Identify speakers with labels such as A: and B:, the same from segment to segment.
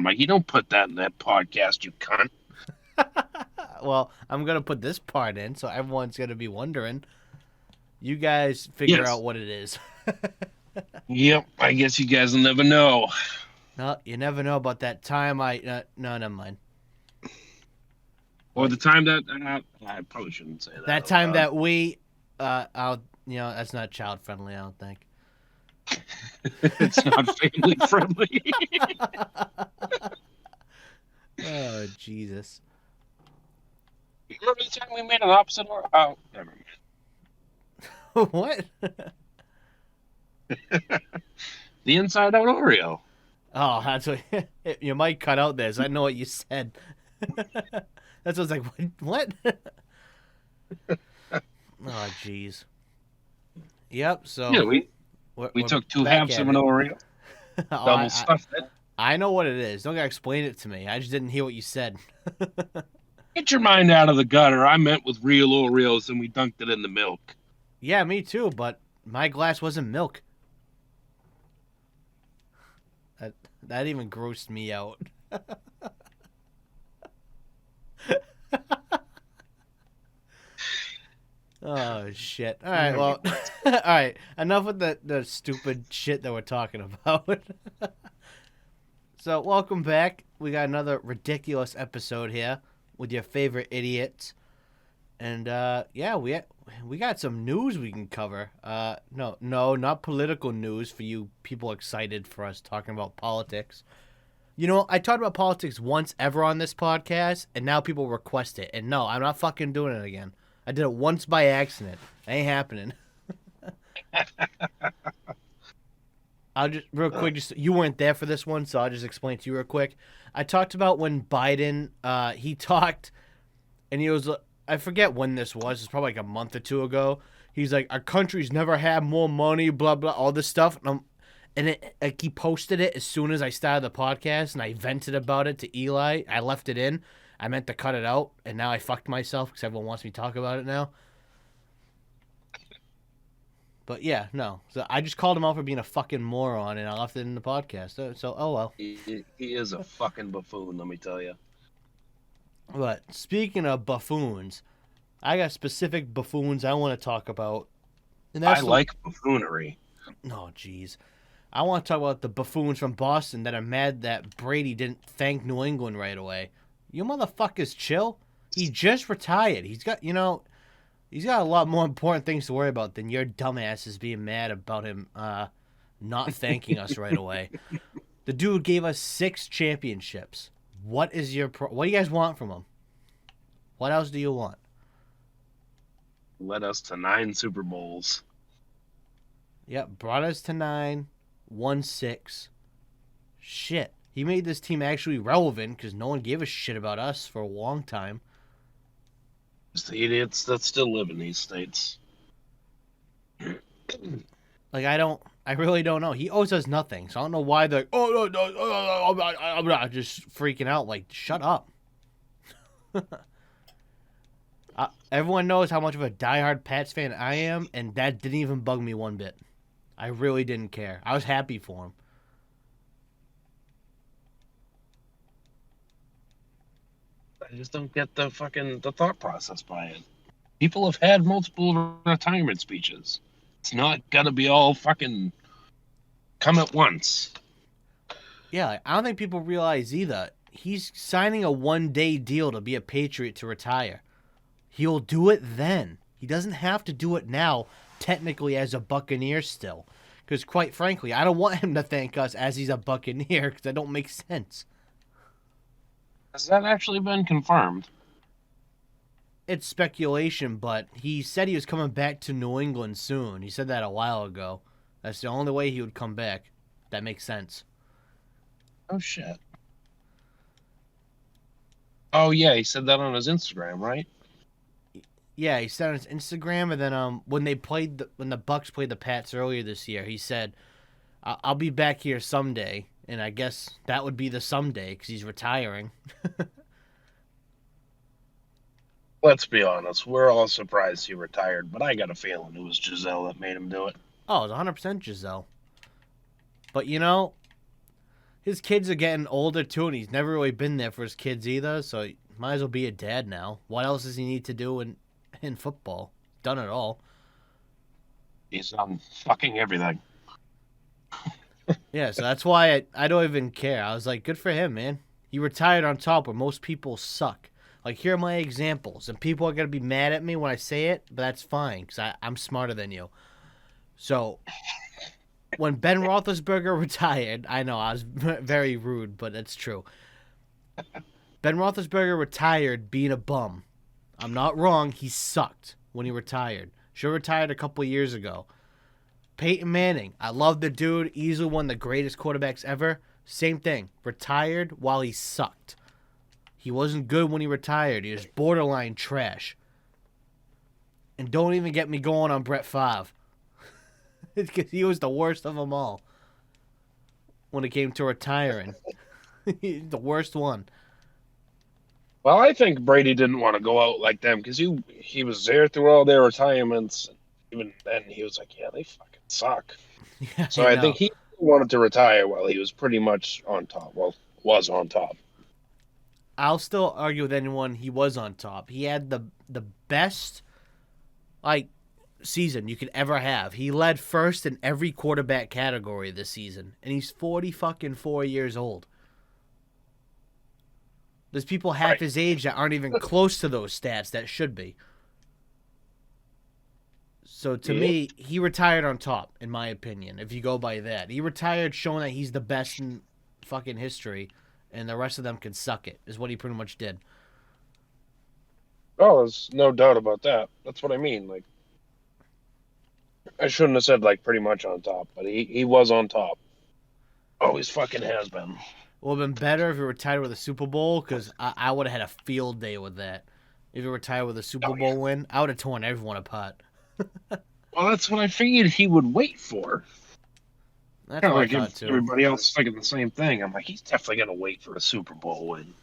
A: I'm like, you don't put that in that podcast, you cunt.
B: Well, I'm gonna put this part in, so everyone's gonna be wondering. You guys figure
A: Yes.
B: out what it is.
A: Yep. I guess you guys will never know.
B: No, you never know about that time. No, never mind.
A: Or
B: But
A: the time that I probably shouldn't say that
B: that
A: out
B: time
A: loud.
B: that we, that's not child friendly. I don't think.
A: It's not family friendly.
B: Oh Jesus!
A: Remember the time we made an opposite or never
B: What?
A: mind. The inside out Oreo.
B: Oh, that's what you might cut out this. I know what you said. That's what I was like. What? Oh, jeez. Yep.
A: Yeah,
B: So
A: we
B: we're
A: took two
B: back
A: halves of
B: at
A: an
B: it.
A: Oreo,
B: Oh,
A: double stuffed it.
B: I know what it is. Don't gotta explain it to me. I just didn't hear what you said.
A: Get your mind out of the gutter. I meant with real Oreos, and we dunked it in the milk.
B: Yeah, me too. But my glass wasn't milk. That that even grossed me out. Oh shit! All right, well, all right. Enough with the stupid shit that we're talking about. So welcome back. We got another ridiculous episode here with your favorite idiots, and yeah, we got some news we can cover. No, not political news for you people excited for us talking about politics. You know, I talked about politics once ever on this podcast, and now people request it. And no, I'm not fucking doing it again. I did it once by accident. It ain't happening. I'll just real quick. Just you weren't there for this one, so I'll just explain to you real quick. I talked about when Biden, he talked, and he was, I forget when this was. It's probably like a month or two ago. He's like, our country's never had more money, blah blah, all this stuff, like he posted it as soon as I started the podcast, and I vented about it to Eli. I left it in. I meant to cut it out, and now I fucked myself because everyone wants me to talk about it now. But yeah, no. So I just called him out for being a fucking moron, and I left it in the podcast. So oh well.
A: He is a fucking buffoon, let me tell you.
B: But speaking of buffoons, I got specific buffoons I want to talk about, and
A: I
B: that's
A: like buffoonery.
B: oh jeez. I want to talk about the buffoons from Boston that are mad that Brady didn't thank New England right away. You motherfuckers chill. He just retired. He's got a lot more important things to worry about than your dumbasses being mad about him not thanking us right away. The dude gave us 6 championships. What do you guys want from him? What else do you want?
A: Led us to 9 Super Bowls.
B: Yep, brought us to 9, won 6. Shit. He made this team actually relevant because no one gave a shit about us for a long time.
A: It's the idiots that still live in these states.
B: Like, I really don't know. He owes us nothing, so I don't know why they're, oh, no, I'm not just freaking out. Like, shut up. Everyone knows how much of a diehard Pats fan I am, and that didn't even bug me one bit. I really didn't care. I was happy for him.
A: I just don't get the thought process behind it. People have had multiple retirement speeches. It's not gotta be all fucking come at once.
B: Yeah, I don't think people realize either. He's signing a 1-day deal to be a Patriot to retire. He'll do it then. He doesn't have to do it now, technically as a Buccaneer still. Because quite frankly, I don't want him to thank us as he's a Buccaneer because that don't make sense.
A: Has that actually been confirmed?
B: It's speculation, but he said he was coming back to New England soon. He said that a while ago. That's the only way he would come back. That makes sense.
A: Oh shit. Oh yeah, he said that on his Instagram, right?
B: Yeah, he said on his Instagram, and then when the Bucks played the Pats earlier this year, he said, "I'll be back here someday," and I guess that would be the someday because he's retiring.
A: Let's be honest, we're all surprised he retired, but I got a feeling it was Giselle that made him do it.
B: Oh, it's 100% Giselle. But you know, his kids are getting older too, and he's never really been there for his kids either. So he might as well be a dad now. What else does he need to do in football? Done it all.
A: He's fucking everything.
B: Yeah, so that's why I don't even care. I was like, good for him, man. He retired on top where most people suck. Like, here are my examples, and people are going to be mad at me when I say it, but that's fine, because I'm smarter than you. So, when Ben Roethlisberger retired, I know, I was very rude, but it's true. Ben Roethlisberger retired being a bum. I'm not wrong, he sucked when he retired. Should have retired a couple years ago. Peyton Manning, I love the dude, easily one of the greatest quarterbacks ever. Same thing, retired while he sucked. He wasn't good when he retired. He was borderline trash. And don't even get me going on Brett Favre. Because he was the worst of them all when it came to retiring. The worst one.
A: Well, I think Brady didn't want to go out like them because he was there through all their retirements. Even then, he was like, "Yeah, they fucking suck."
B: Yeah,
A: So I think he wanted to retire while he was pretty much on top. Well, was on top.
B: I'll still argue with anyone he was on top. He had the best season you could ever have. He led first in every quarterback category this season, and he's 4 years old. There's people half his age that aren't even close to those stats that should be. So to me, he retired on top, in my opinion, if you go by that. He retired showing that he's the best in fucking history, and the rest of them can suck it, is what he pretty much did.
A: Oh, there's no doubt about that. That's what I mean. Like, I shouldn't have said, like, pretty much on top, but he was on top. Always fucking has been.
B: It would have been better if he retired with a Super Bowl, because I would have had a field day with that. If he retired with a Super Bowl win, I would have torn everyone apart.
A: Well, that's what I figured he would wait for.
B: That's
A: Kind of
B: what
A: like
B: I thought, too.
A: everybody else thinking the same thing. I'm like, he's definitely going to wait for a Super Bowl win.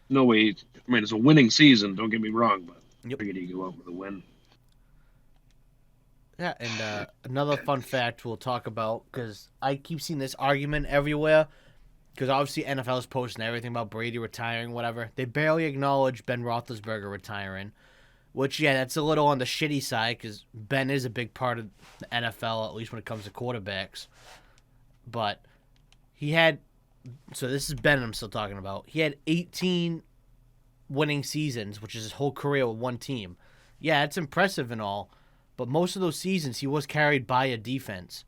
A: No way. I mean, it's a winning season, don't get me wrong, but I figured he'd go out with a win.
B: Yeah, and another fun fact we'll talk about, because I keep seeing this argument everywhere, because obviously NFL is posting everything about Brady retiring, whatever. They barely acknowledge Ben Roethlisberger retiring, which, yeah, that's a little on the shitty side, because Ben is a big part of the NFL, at least when it comes to quarterbacks. But he had, so this is Ben I'm still talking about, he had 18 winning seasons, which is his whole career with one team. Yeah, it's impressive and all, but most of those seasons he was carried by a defense.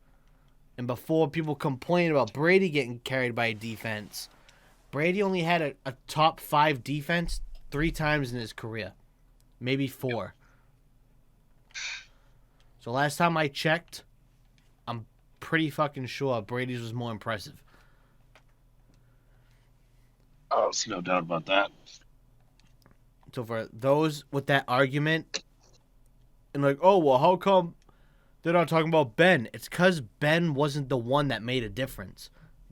B: And before people complain about Brady getting carried by a defense, Brady only had a top 5 defense 3 times in his career. Maybe 4. So last time I checked, I'm pretty fucking sure Brady's was more impressive.
A: Oh, there's no doubt about that.
B: So for those with that argument, and like, oh, well, how come they're not talking about Ben? It's because Ben wasn't the one that made a difference.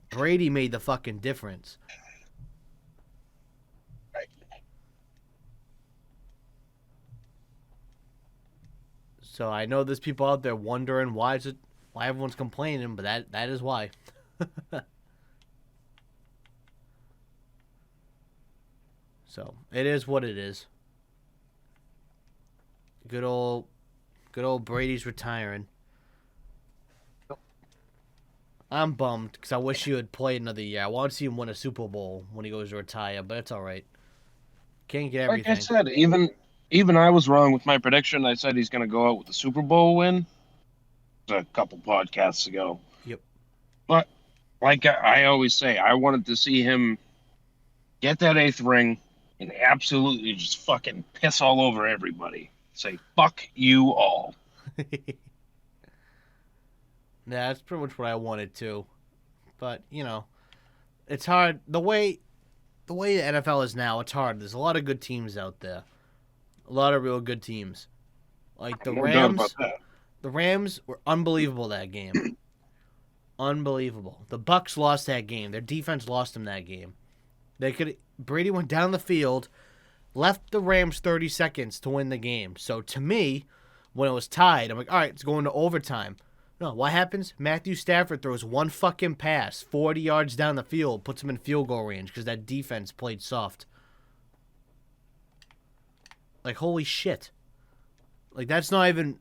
B: Brady made the fucking difference.
A: Right.
B: So I know there's people out there wondering why everyone's complaining, but that is why. So it is what it is. Good old Brady's retiring. I'm bummed because I wish he would play another year. I want to see him win a Super Bowl when he goes to retire, but it's all right. Can't get everything.
A: Like I said, even I was wrong with my prediction. I said he's going to go out with the Super Bowl win a couple podcasts ago.
B: Yep.
A: But like I always say, I wanted to see him get that 8th ring and absolutely just fucking piss all over everybody. Say, fuck you all.
B: Yeah, that's pretty much what I wanted to. But, it's hard. The way the NFL is now, it's hard. There's a lot of good teams out there. A lot of real good teams. Like the Rams. The Rams were unbelievable that game. Unbelievable. The Bucks lost that game. Their defense lost them that game. Brady went down the field, left the Rams 30 seconds to win the game. So to me, when it was tied, I'm like, all right, it's going to overtime. No, what happens? Matthew Stafford throws one fucking pass 40 yards down the field, puts him in field goal range because that defense played soft. Like, holy shit. Like, that's not even...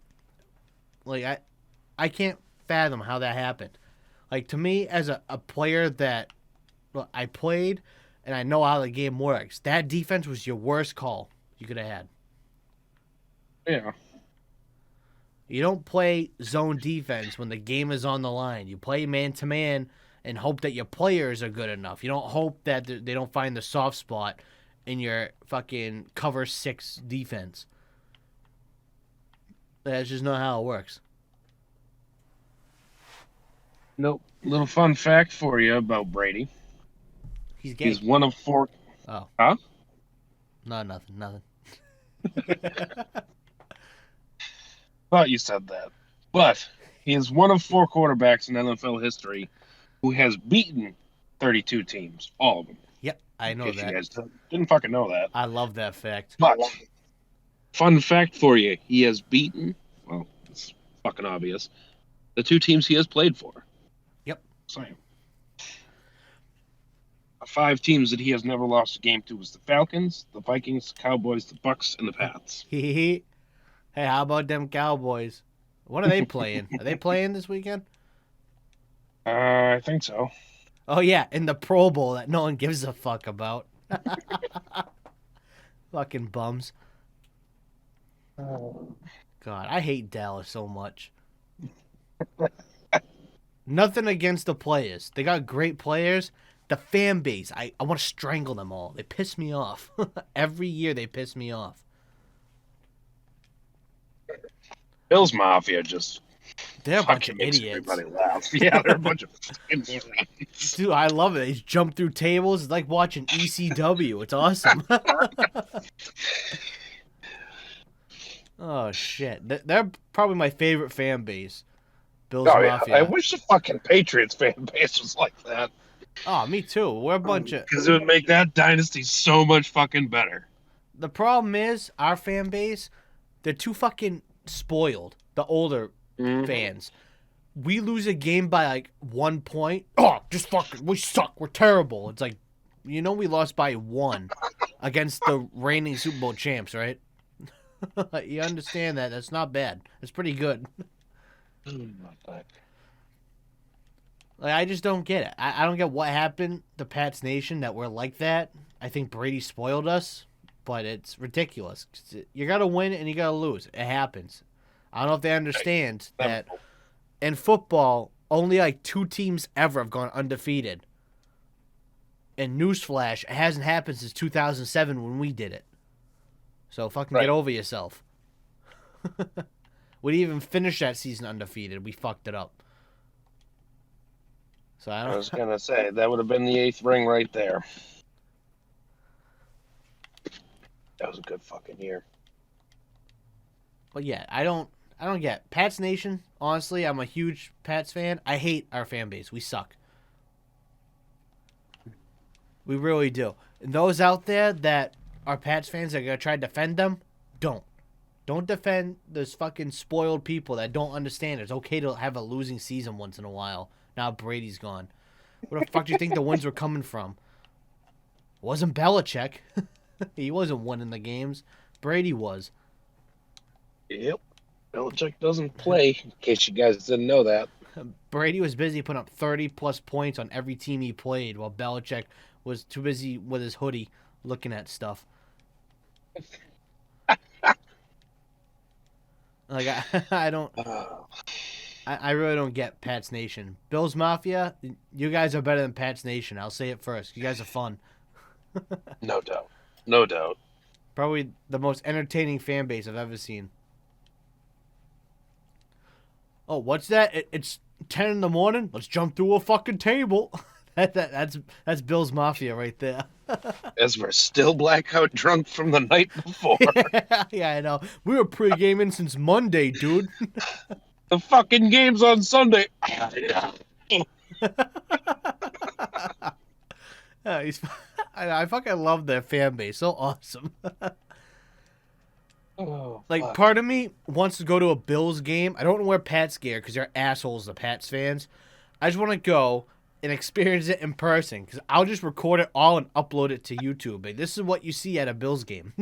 B: Like, I can't fathom how that happened. Like, to me, as a player that I played and I know how the game works, that defense was your worst call you could have had.
A: Yeah.
B: You don't play zone defense when the game is on the line. You play man-to-man and hope that your players are good enough. You don't hope that they don't find the soft spot in your fucking cover 6 defense. That's just not how it works.
A: Nope. Little fun fact for you about Brady.
B: He's gay.
A: He's one of 4.
B: Oh.
A: Huh?
B: No, nothing.
A: Thought you said that. But he is one of 4 quarterbacks in NFL history who has beaten 32 teams. All of them.
B: Yep, I know that.
A: You guys didn't fucking know that.
B: I love that fact.
A: But, fun fact for you, he has beaten, well, it's fucking obvious, the 2 teams he has played for.
B: Yep.
A: Same. 5 teams that he has never lost a game to was the Falcons, the Vikings, the Cowboys, the Bucks, and the Pats.
B: Hey, how about them Cowboys? What are they playing? Are they playing this weekend?
A: I think so.
B: Oh, yeah, in the Pro Bowl that no one gives a fuck about. Fucking bums. God, I hate Dallas so much. Nothing against the players. They got great players. The fan base, I want to strangle them all. They piss me off. Every year they piss me off.
A: Bills Mafia just...
B: They're a bunch of
A: makes
B: idiots.
A: Everybody laugh. Yeah, they're a bunch of fucking morons.
B: Dude, I love it. They jump through tables. It's like watching ECW. It's awesome. Oh, shit. They're probably my favorite fan base. Bills Mafia.
A: Yeah. I wish the fucking Patriots fan base was like that.
B: Oh, me too. We're a bunch of...
A: Because it would make that dynasty so much fucking better.
B: The problem is, our fan base, they're too fucking spoiled. The older fans. We lose a game by like 1 point. Oh, just fucking, we suck. We're terrible. It's like, we lost by 1 against the reigning Super Bowl champs, right? You understand that? That's not bad. That's pretty good. Like, I just don't get it. I don't get what happened to Pats Nation that we're like that. I think Brady spoiled us, but it's ridiculous. You got to win and you got to lose. It happens. I don't know if they understand that in football, only like 2 teams ever have gone undefeated. And newsflash, it hasn't happened since 2007 when we did it. So fucking get over yourself. We didn't even finish that season undefeated. We fucked it up. So I
A: was going to say, that would have been the 8th ring right there. That was a good fucking year.
B: But yeah, I don't get Pats Nation. Honestly, I'm a huge Pats fan. I hate our fan base. We suck. We really do. And those out there that are Pats fans that are going to try to defend them, don't. Don't defend those fucking spoiled people that don't understand it's okay to have a losing season once in a while. Now Brady's gone. Where the fuck do you think the wins were coming from? It wasn't Belichick. He wasn't winning the games. Brady was.
A: Yep. Belichick doesn't play, in case you guys didn't know that.
B: Brady was busy putting up 30-plus points on every team he played, while Belichick was too busy with his hoodie looking at stuff. Like, I don't... I really don't get Pats Nation. Bills Mafia, you guys are better than Pats Nation. I'll say it first. You guys are fun.
A: No doubt. No doubt.
B: Probably the most entertaining fan base I've ever seen. Oh, what's that? It's 10 in the morning? Let's jump through a fucking table. That's Bills Mafia right there.
A: As we're still blackout drunk from the night before.
B: Yeah, I know. We were pre-gaming since Monday, dude.
A: The fucking game's on Sunday. I
B: I fucking love their fan base. So awesome.
A: Oh,
B: Like,
A: fuck.
B: part of me wants to go to a Bills game. I don't know where Pat's gear because they're assholes, the Pats fans. I just want to go and experience it in person because I'll just record it all and upload it to YouTube. Like, this is what you see at a Bills game.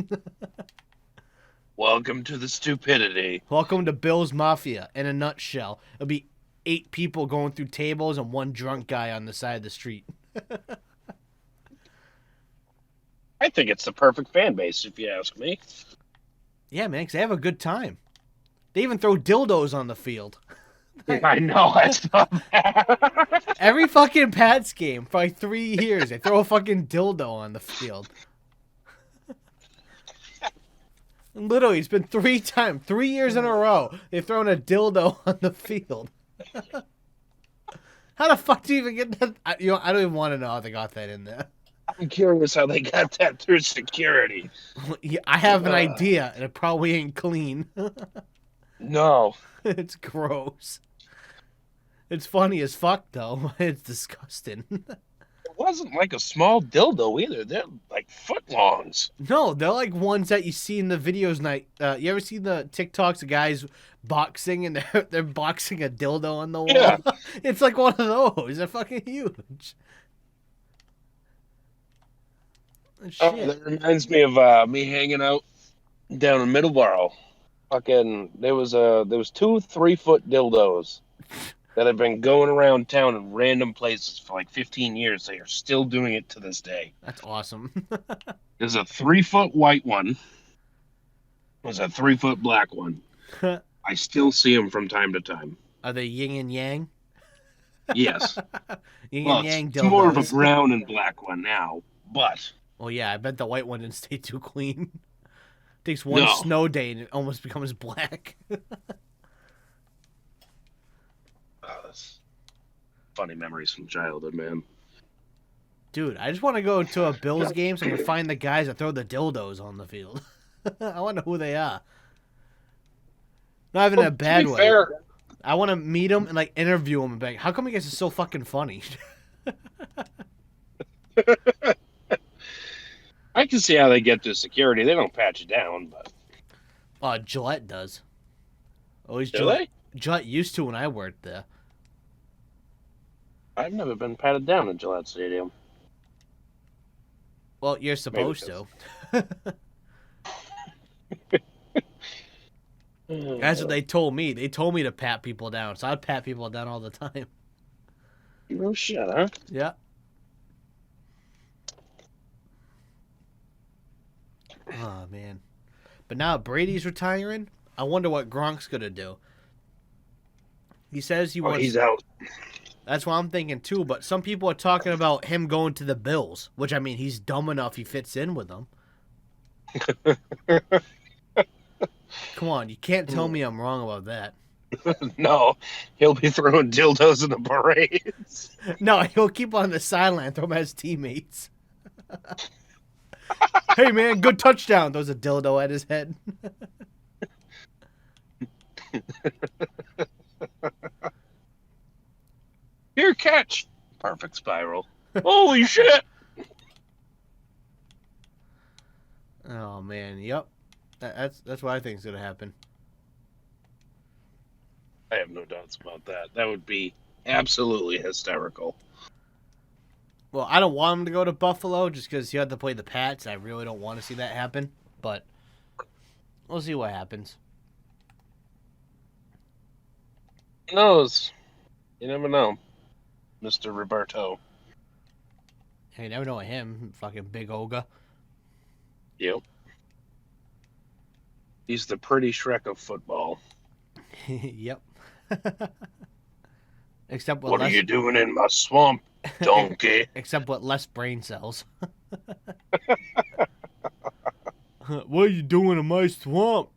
A: Welcome to the stupidity.
B: Welcome to Bills Mafia in a nutshell. It'll be 8 people going through tables and one drunk guy on the side of the street.
A: I think it's the perfect fan base, if you ask me.
B: Yeah, man, because they have a good time. They even throw dildos on the field.
A: I know, I saw that.
B: Every fucking Pats game for like 3 years, they throw a fucking dildo on the field. Literally, it's been 3 times, 3 years in a row, they've thrown a dildo on the field. How the fuck do you even get that? I don't even want to know how they got that in there.
A: I'm curious how they got that through security.
B: Yeah, I have an idea, and it probably ain't clean.
A: No.
B: It's gross. It's funny as fuck, though. It's disgusting.
A: It wasn't like a small dildo either. They're like footlongs.
B: No, they're like ones that you see in the videos. You ever see the TikToks of guys boxing and they're boxing a dildo on the wall?
A: Yeah.
B: It's like one of those. They're fucking huge. Shit.
A: Oh, that reminds me of me hanging out down in Middleborough. Fucking, there was 2 3-foot dildos that have been going around town in random places for like 15 years. They are still doing it to this day.
B: That's awesome.
A: There's a 3-foot white one. There's a 3-foot black one. I still see them from time to time.
B: Are they yin and yang?
A: Yes.
B: Yin
A: Well,
B: and yang
A: it's
B: dildos.
A: more of a brown and black one now, but...
B: Oh yeah, I bet the white one didn't stay too clean. Takes one
A: No.
B: snow day and it almost becomes black.
A: Oh, that's funny memories from childhood, man.
B: Dude, I just want to go to a Bills game so I can find the guys that throw the dildos on the field. I want to know who they are. Not even in a bad way.
A: Fair,
B: I want to meet them and like interview them and be like, how come you guys are so fucking funny?
A: I can see how they get to security. They don't pat you down, but
B: Gillette does. Always
A: do
B: Gillette.
A: they?
B: Gillette used to when I worked there.
A: I've never been patted down in Gillette Stadium.
B: Well, you're supposed to. That's what they told me. They told me to pat people down, so I'd pat people down all the time.
A: No shit, huh?
B: Yeah. Oh, man. But now Brady's retiring. I wonder what Gronk's going to do. He says he wants...
A: He's out.
B: That's what I'm thinking, too. But some people are talking about him going to the Bills, which, I mean, he's dumb enough he fits in with them. Come on, you can't tell me I'm wrong about that.
A: No, he'll be throwing dildos in the parades.
B: No, he'll keep on the sideline, throw him as teammates. Hey, man, good touchdown. Throws a dildo at his head.
A: Here, catch. Perfect spiral. Holy shit.
B: Oh, man, yep. That's what I think is going to happen.
A: I have no doubts about that. That would be absolutely hysterical.
B: Well, I don't want him to go to Buffalo just because he had to play the Pats. I really don't want to see that happen. But we'll see what happens.
A: Who knows? You never know, Mr. Roberto.
B: You never know him, fucking big Olga.
A: Yep. He's the pretty Shrek of football.
B: Yep. Except
A: What are you doing in my swamp, donkey?
B: Except with less brain cells. What are you doing in my swamp?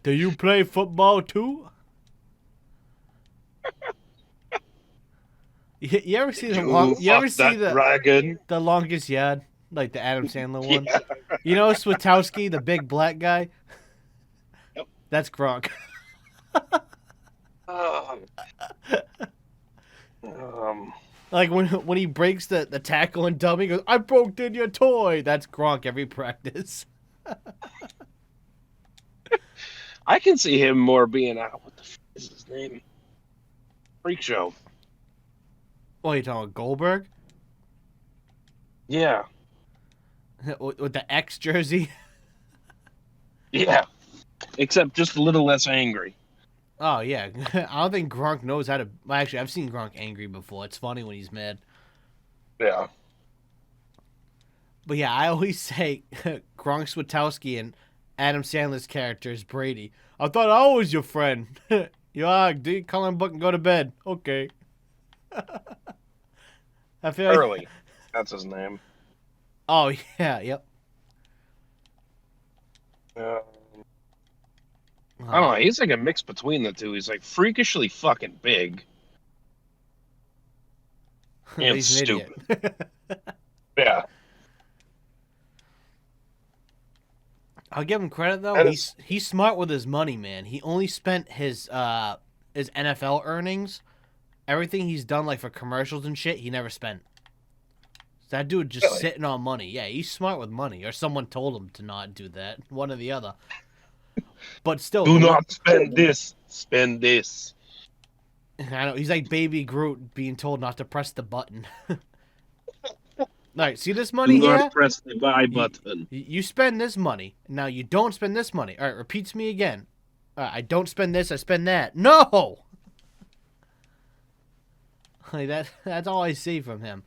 B: Do you play football too? You ever see the the longest yard, like the Adam Sandler one?
A: Yeah.
B: You know Switowski, the big black guy?
A: Yep.
B: That's Gronk. Like when he breaks the tackle and dummy, he goes, "I broke in your toy." That's Gronk every practice.
A: I can see him more being out. What the f is his name? Freak Show.
B: What are you talking about, Goldberg?
A: Yeah.
B: With the X jersey?
A: Yeah. Except just a little less angry.
B: Oh, yeah. I don't think Gronk knows how to... Well, actually, I've seen Gronk angry before. It's funny when he's mad.
A: Yeah.
B: But yeah, I always say Gronk Swatowski and Adam Sandler's character is Brady. I thought I was your friend. Yeah, dude, call him book and go to bed. Okay. I feel like...
A: Early. That's his name.
B: Oh, yeah, yep.
A: I don't know. He's like a mix between the two. He's like freakishly fucking big. And
B: He's an
A: stupid.
B: idiot.
A: Yeah.
B: I'll give him credit though. He's smart with his money, man. He only spent his NFL earnings, everything he's done like for commercials and shit. He never spent. That dude just
A: Really?
B: sitting on money. Yeah, he's smart with money, or someone told him to not do that. One or the other. But still,
A: Do not spend this. Spend this.
B: I know he's like Baby Groot being told not to press the button. All right, see this money
A: Do
B: here?
A: not press the buy button.
B: You spend this money. Now you don't spend this money. All right, repeats me again. All right, I don't spend this. I spend that. No. Like that's all I see from him.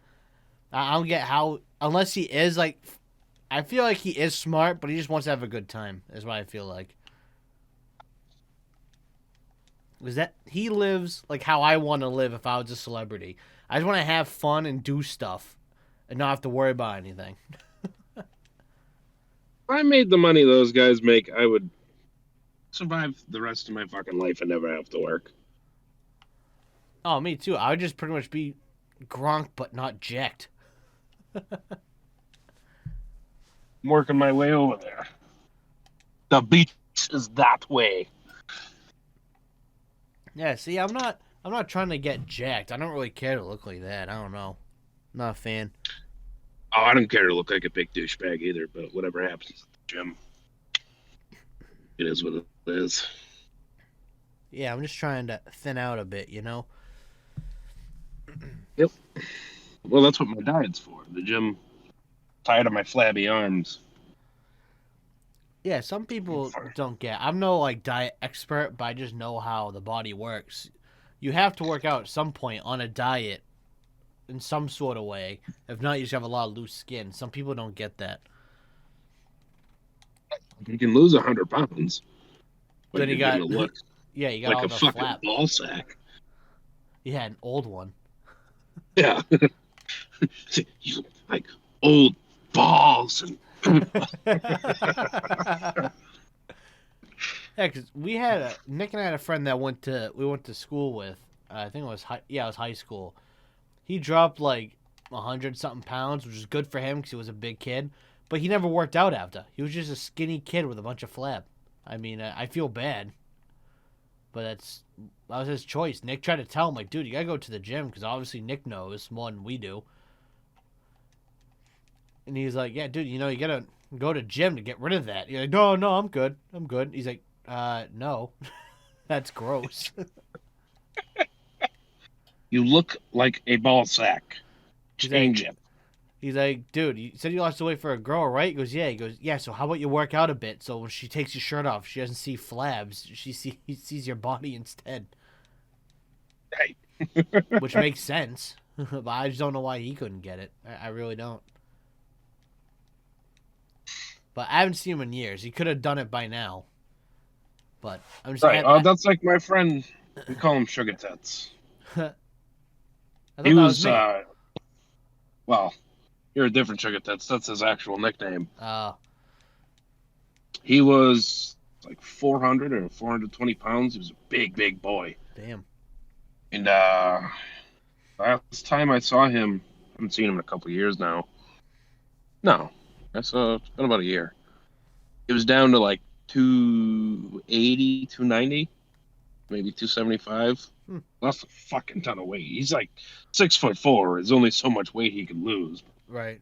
B: I don't get how, unless he is like, I feel like he is smart, but he just wants to have a good time. Is what I feel like. Is that he lives like how I want to live if I was a celebrity. I just want to have fun and do stuff, and not have to worry about anything.
A: If I made the money those guys make, I would survive the rest of my fucking life and never have to work.
B: Oh, me too. I would just pretty much be Gronk, but not jacked.
A: I'm working my way over there. The beach is that way.
B: Yeah, see, I'm not trying to get jacked. I don't really care to look like that. I don't know. I'm not a fan.
A: Oh, I don't care to look like a big douchebag either, but whatever happens at the gym, it is what it is.
B: Yeah, I'm just trying to thin out a bit, you know?
A: Yep. Well, that's what my diet's for. The gym, tired of my flabby arms.
B: Yeah, some people don't get. I'm no like diet expert, but I just know how the body works. You have to work out at some point on a diet in some sort of way. If not, you just have a lot of loose skin. Some people don't get that.
A: You can lose 100 pounds. But
B: Then you
A: you're
B: got
A: gonna look
B: yeah, you got
A: like
B: all
A: a
B: the
A: fucking
B: flap.
A: ball sack.
B: Yeah, an old one.
A: Yeah. You look like old balls and
B: Yeah, because Nick and I had a friend that we went to school with. I think it was it was high school. He dropped like 100 something pounds, which is good for him because he was a big kid. But he never worked out after. He was just a skinny kid with a bunch of flab. I mean, I feel bad, but that was his choice. Nick tried to tell him like, dude, you gotta go to the gym because obviously Nick knows more than we do. And he's like, yeah, dude, you gotta go to gym to get rid of that. You're like, no, I'm good. I'm good. He's like, no. That's gross.
A: you look like a ball sack. Change it.
B: He's like, dude, you said you lost the weight for a girl, right? He goes, yeah. He goes, yeah, so how about you work out a bit so when she takes your shirt off, she doesn't see flabs. She sees your body instead.
A: Right.
B: Which makes sense. But I just don't know why he couldn't get it. I really don't. But I haven't seen him in years. He could have done it by now. But I'm just
A: right. That's like my friend. We call him Sugar Tits.
B: He was
A: well, you're a different Sugar Tits. That's his actual nickname.
B: Oh.
A: He was like 400 or 420 pounds. He was a big, big boy.
B: Damn.
A: And last time I saw him, I haven't seen him in a couple of years now. No, it's been about a year. It was down to like 280, 290, maybe 275. That's a fucking ton of weight. He's like 6'4". There's only so much weight he can lose.
B: Right.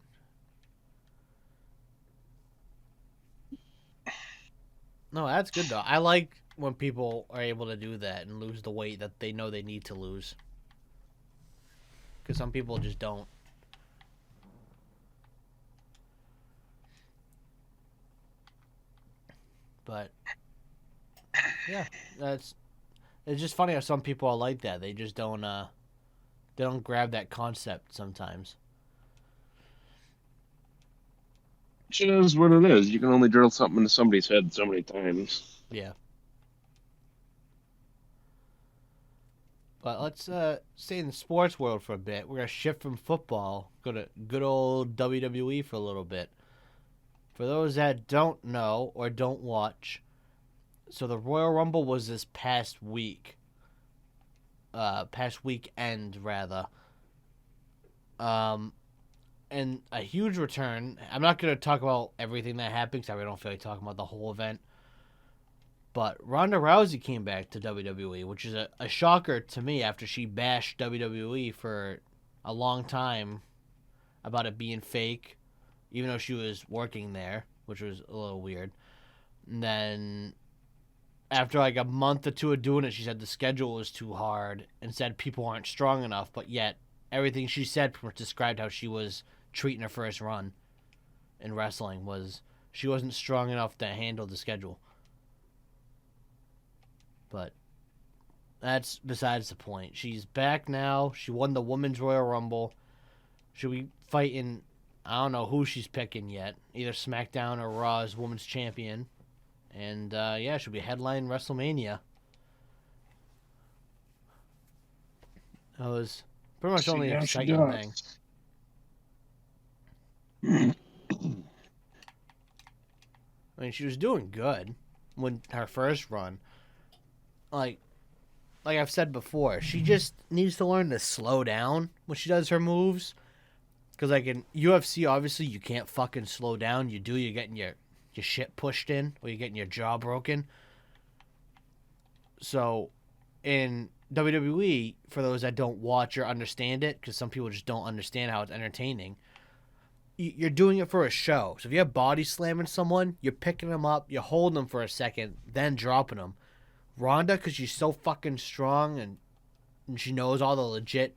B: No, that's good though. I like when people are able to do that and lose the weight that they know they need to lose. Because some people just don't. But yeah, it's just funny how some people are like that. They just don't they don't grab that concept sometimes.
A: It is what it is. You can only drill something into somebody's head so many times.
B: Yeah. But let's stay in the sports world for a bit. We're gonna shift from football, go to good old WWE for a little bit. For those that don't know or don't watch, so the Royal Rumble was this past week. Past weekend rather. And a huge return. I'm not gonna talk about everything that happened because I don't feel like talking about the whole event. But Ronda Rousey came back to WWE, which is a shocker to me after she bashed WWE for a long time about it being fake, even though she was working there, which was a little weird. And then after like a month or two of doing it, she said the schedule was too hard and said people aren't strong enough, but yet everything she said described how she was treating her first run in wrestling was she wasn't strong enough to handle the schedule. But that's besides the point. She's back now. She won the Women's Royal Rumble. She'll be fighting, I don't know who she's picking yet. Either SmackDown or Raw's Women's Champion. And, yeah, she'll be headlining WrestleMania. That was pretty much the only exciting thing. I mean, she was doing good when her first run. Like I've said before, she just needs to learn to slow down when she does her moves. Because, like, in UFC, obviously, you can't fucking slow down. You do, you're getting your shit pushed in, or you're getting your jaw broken. So, in WWE, for those that don't watch or understand it, because some people just don't understand how it's entertaining, you're doing it for a show. So, if you're body slamming someone, you're picking them up, you're holding them for a second, then dropping them. Ronda, because she's so fucking strong and she knows all the legit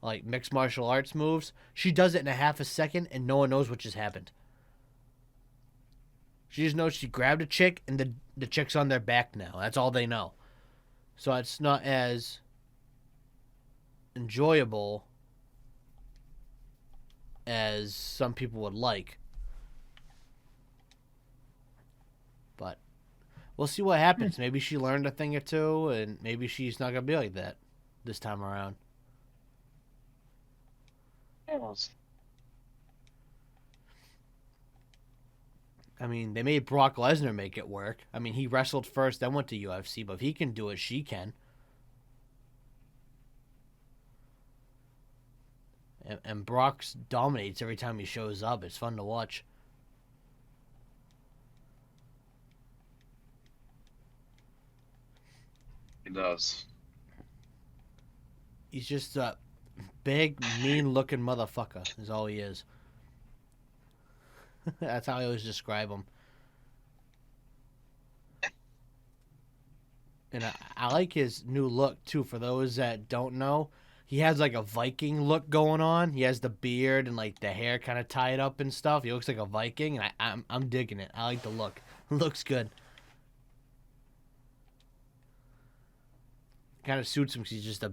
B: like mixed martial arts moves, she does it in a half a second and no one knows what just happened. She just knows she grabbed a chick and the chick's on their back now. That's all they know. So it's not as enjoyable as some people would like. But we'll see what happens. Maybe she learned a thing or two, and maybe she's not going to be like that this time around. I mean, they made Brock Lesnar make it work. I mean, he wrestled first, then went to UFC, but if he can do it, she can. And Brock dominates every time he shows up. It's fun to watch.
A: He does.
B: He's just a big, mean-looking motherfucker is all he is. That's how I always describe him. And I like his new look, too. For those that don't know, he has, like, a Viking look going on. He has the beard and, like, the hair kind of tied up and stuff. He looks like a Viking, and I'm digging it. I like the look. It looks good. Kind of suits him because he's just a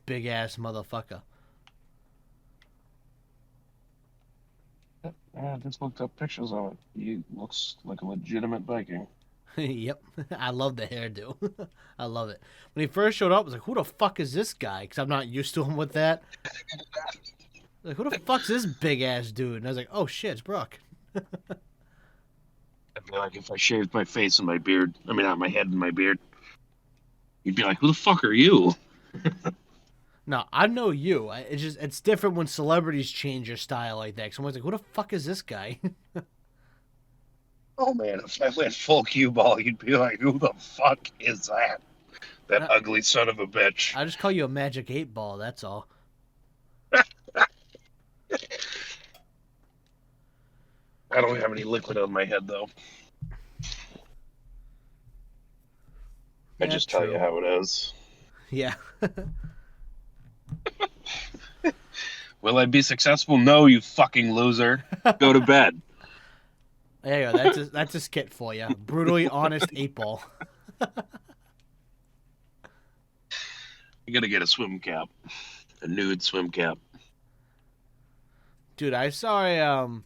B: big-ass motherfucker.
A: I just looked up pictures of it. He looks like a legitimate Viking.
B: Yep. I love the hairdo. I love it. When he first showed up, I was like, who the fuck is this guy? Because I'm not used to him with that. Like, who the fuck's this big-ass dude? And I was like, oh, shit, it's Brock.
A: I'd be like, if I shaved my face and my beard, I mean, not my head and my beard, you'd be like, who the fuck are you?
B: No, I know you. It's different when celebrities change your style like that. Someone's like, who the fuck is this guy?
A: Oh, man, if I went full cue ball, you'd be like, who the fuck is that? That
B: Uh,
A: ugly son of a bitch.
B: I just call you a magic 8 ball. That's all.
A: I don't have any liquid on my head, though. I
B: Yeah,
A: just tell you
B: true.
A: how it is.
B: Yeah.
A: Will I be successful? No, you fucking loser. Go to bed.
B: There you go. That's a skit for you. Brutally honest 8 ball.
A: You gotta get a swim cap. A nude swim cap.
B: Dude, I saw a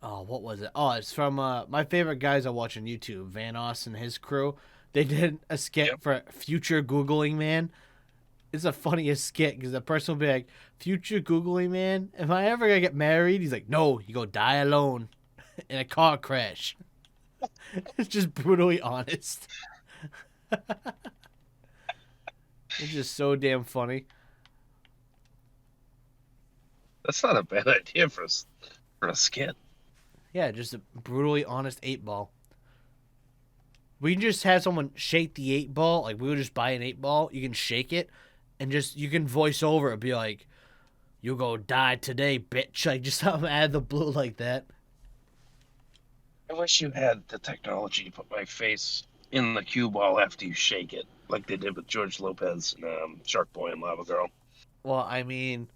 B: oh, what was it? Oh, it's from my favorite guys I watch on YouTube, Van Oss and his crew. They did a skit
A: Yep.
B: for Future Googling Man. It's the funniest skit because the person will be like, "Future Googling Man, am I ever gonna get married?" He's like, "No, you go die alone in a car crash." It's just brutally honest. It's just so damn funny.
A: That's not a bad idea for a skit.
B: Yeah, just a brutally honest 8 ball. We can just have someone shake the 8 ball. Like we would just buy an 8 ball. You can shake it, and just you can voice over it. Be like, "You go die today, bitch!" Like just something out of the blue like that.
A: I wish you had the technology to put my face in the cue ball after you shake it, like they did with George Lopez and Shark Boy and Lava Girl.
B: Well, I mean,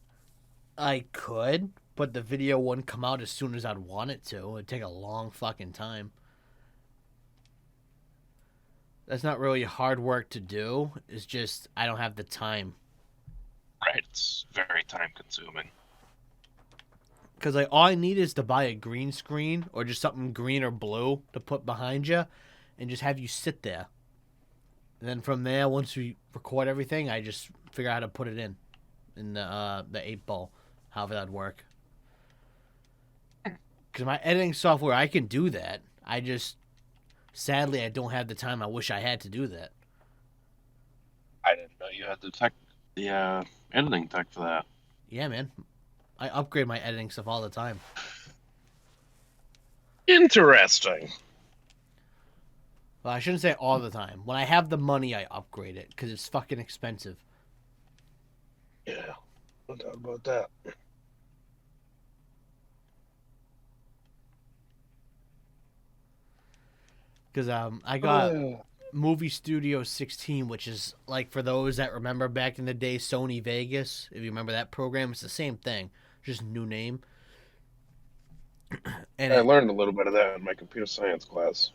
B: I could, but the video wouldn't come out as soon as I'd want it to. It'd take a long fucking time. That's not really hard work to do. It's just I don't have the time.
A: Right, it's very time consuming.
B: Because like all I need is to buy a green screen or just something green or blue to put behind you, and just have you sit there. And then from there, once we record everything, I just figure out how to put it in the 8 ball, however that'd work. Because my editing software, I can do that. I just sadly I don't have the time. I wish I had to do that.
A: I didn't know you had the editing tech for that.
B: Yeah, man. I upgrade my editing stuff all the time.
A: Interesting.
B: Well, I shouldn't say all the time. When I have the money, I upgrade it because it's fucking expensive.
A: Yeah, no doubt about that.
B: Because I got Movie Studio 16, which is like for those that remember back in the day, Sony Vegas. If you remember that program, it's the same thing, just new name. And
A: I
B: it,
A: learned a little bit of that in my computer science class.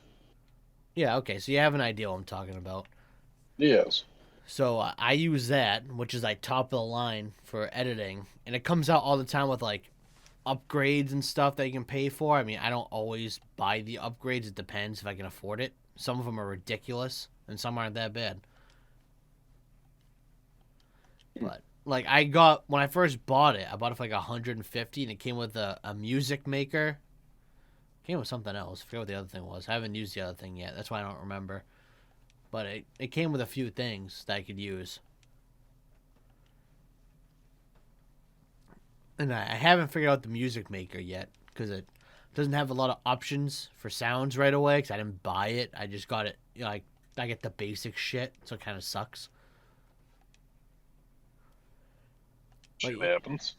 B: yeah, okay, so you have an idea what I'm talking about.
A: Yes.
B: So I use that, which is like top of the line for editing, and it comes out all the time with like upgrades and stuff that you can pay for. I mean, I don't always buy the upgrades. It depends if I can afford it. Some of them are ridiculous, and some aren't that bad. But like I got when I first bought it, I bought it for like 150, and it came with a music maker. It came with something else. I forget what the other thing was. I haven't used the other thing yet. That's why I don't remember. But it came with a few things that I could use. And I haven't figured out the music maker yet because it doesn't have a lot of options for sounds right away because I didn't buy it. I just got it, you know, I get the basic shit, so it kind of sucks.
A: Shit happens.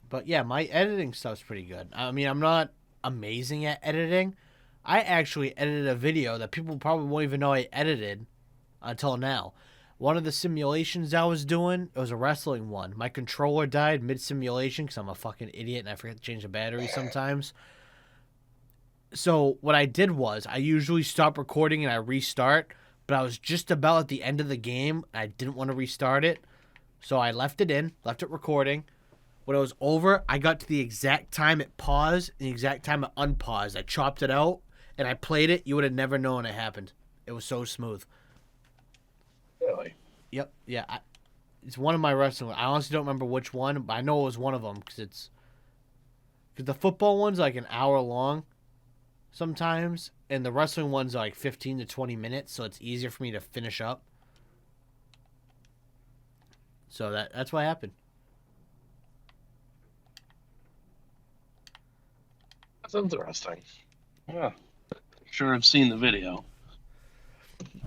B: But yeah, my editing stuff's pretty good. I mean, I'm not amazing at editing. I actually edited a video that people probably won't even know I edited until now. One of the simulations I was doing, it was a wrestling one. My controller died mid-simulation because I'm a fucking idiot and I forget to change the battery sometimes. So what I did was I usually stop recording and I restart, but I was just about at the end of the game. And I didn't want to restart it. So I left it recording. When it was over, I got to the exact time it paused and the exact time it unpaused. I chopped it out and I played it. You would have never known it happened. It was so smooth.
A: Really?
B: Yep. Yeah. It's one of my wrestling. I honestly don't remember which one, but I know it was one of them because the football one's like an hour long sometimes, and the wrestling one's like 15 to 20 minutes, so it's easier for me to finish up. So that's what happened.
A: That's interesting. Yeah. I'm sure I've seen the video.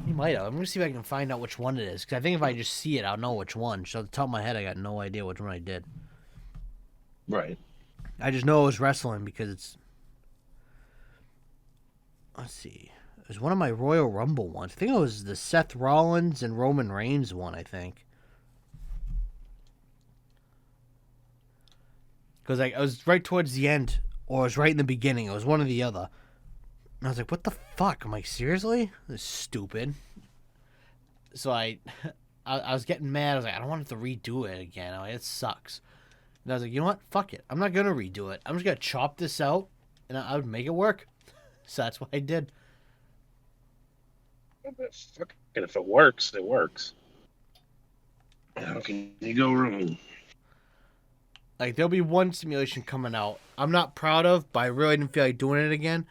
B: He might have. I'm gonna see if I can find out which one it is. Because I think if I just see it, I'll know which one. So at the top of my head, I got no idea which one I did.
A: Right.
B: I just know it was wrestling because it's. Let's see. It was one of my Royal Rumble ones. I think it was the Seth Rollins and Roman Reigns one, I think. Because like, it was right towards the end, or it was right in the beginning. It was one or the other. And I was like, what the fuck? I'm like, seriously? This is stupid. So I was getting mad. I was like, I don't want to have to redo it again. I'm like, it sucks. And I was like, you know what? Fuck it. I'm not going to redo it. I'm just going to chop this out, and I would make it work. So that's what I did.
A: Fuck it, if it works, it works. How can you go wrong?
B: Like, there'll be one simulation coming out I'm not proud of, but I really didn't feel like doing it again.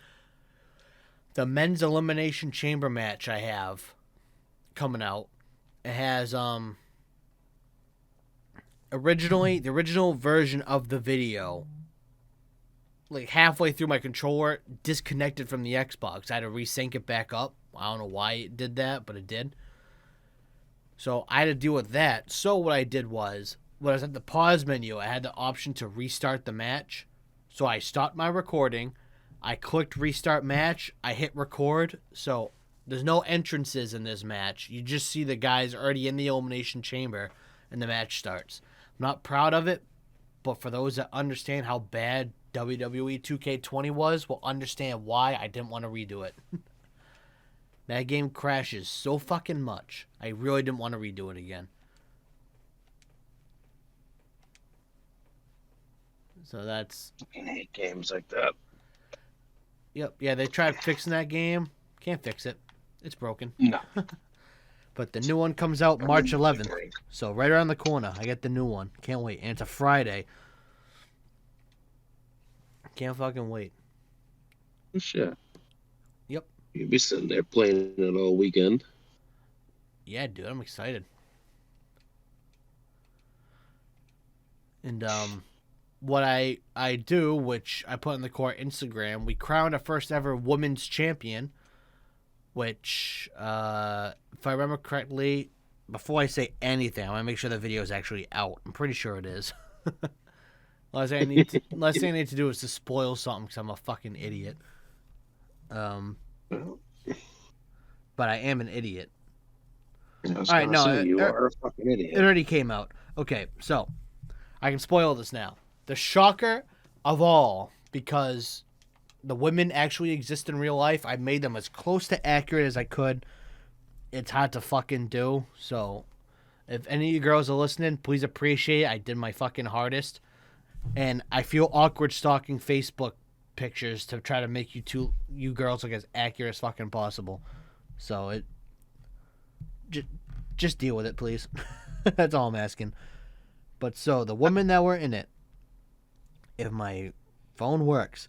B: The men's elimination chamber match I have coming out. It has originally the original version of the video, like halfway through my controller disconnected from the Xbox. I had to resync it back up. I don't know why it did that, but it did. So I had to deal with that. So what I did was, when I was at the pause menu, I had the option to restart the match. So I stopped my recording. I clicked restart match. I hit record. So there's no entrances in this match. You just see the guys already in the elimination chamber and the match starts. I'm not proud of it, but for those that understand how bad WWE 2K20 was, will understand why I didn't want to redo it. That game crashes so fucking much. I really didn't want to redo it again. So that's...
A: I fucking hate games like that.
B: Yep, yeah, they tried fixing that game. Can't fix it. It's broken.
A: No.
B: But the new one comes out March 11th. So right around the corner, I get the new one. Can't wait. And it's a Friday. Can't fucking wait.
A: Shit.
B: Yep.
A: You'll be sitting there playing it all weekend.
B: Yeah, dude, I'm excited. And what I do, which I put on the core Instagram, we crowned our first ever women's champion, which, if I remember correctly, before I say anything, I want to make sure the video is actually out. I'm pretty sure it is. Last thing I need to do is to spoil something because I'm a fucking idiot. But I am an idiot.
A: All right, no, you are a fucking idiot.
B: It already came out. Okay, so I can spoil this now. The shocker of all, because the women actually exist in real life, I made them as close to accurate as I could. It's hard to fucking do. So if any of you girls are listening, please appreciate it. I did my fucking hardest. And I feel awkward stalking Facebook pictures to try to make you girls look as accurate as fucking possible. So it just deal with it, please. That's all I'm asking. But so the women that were in it, if my phone works,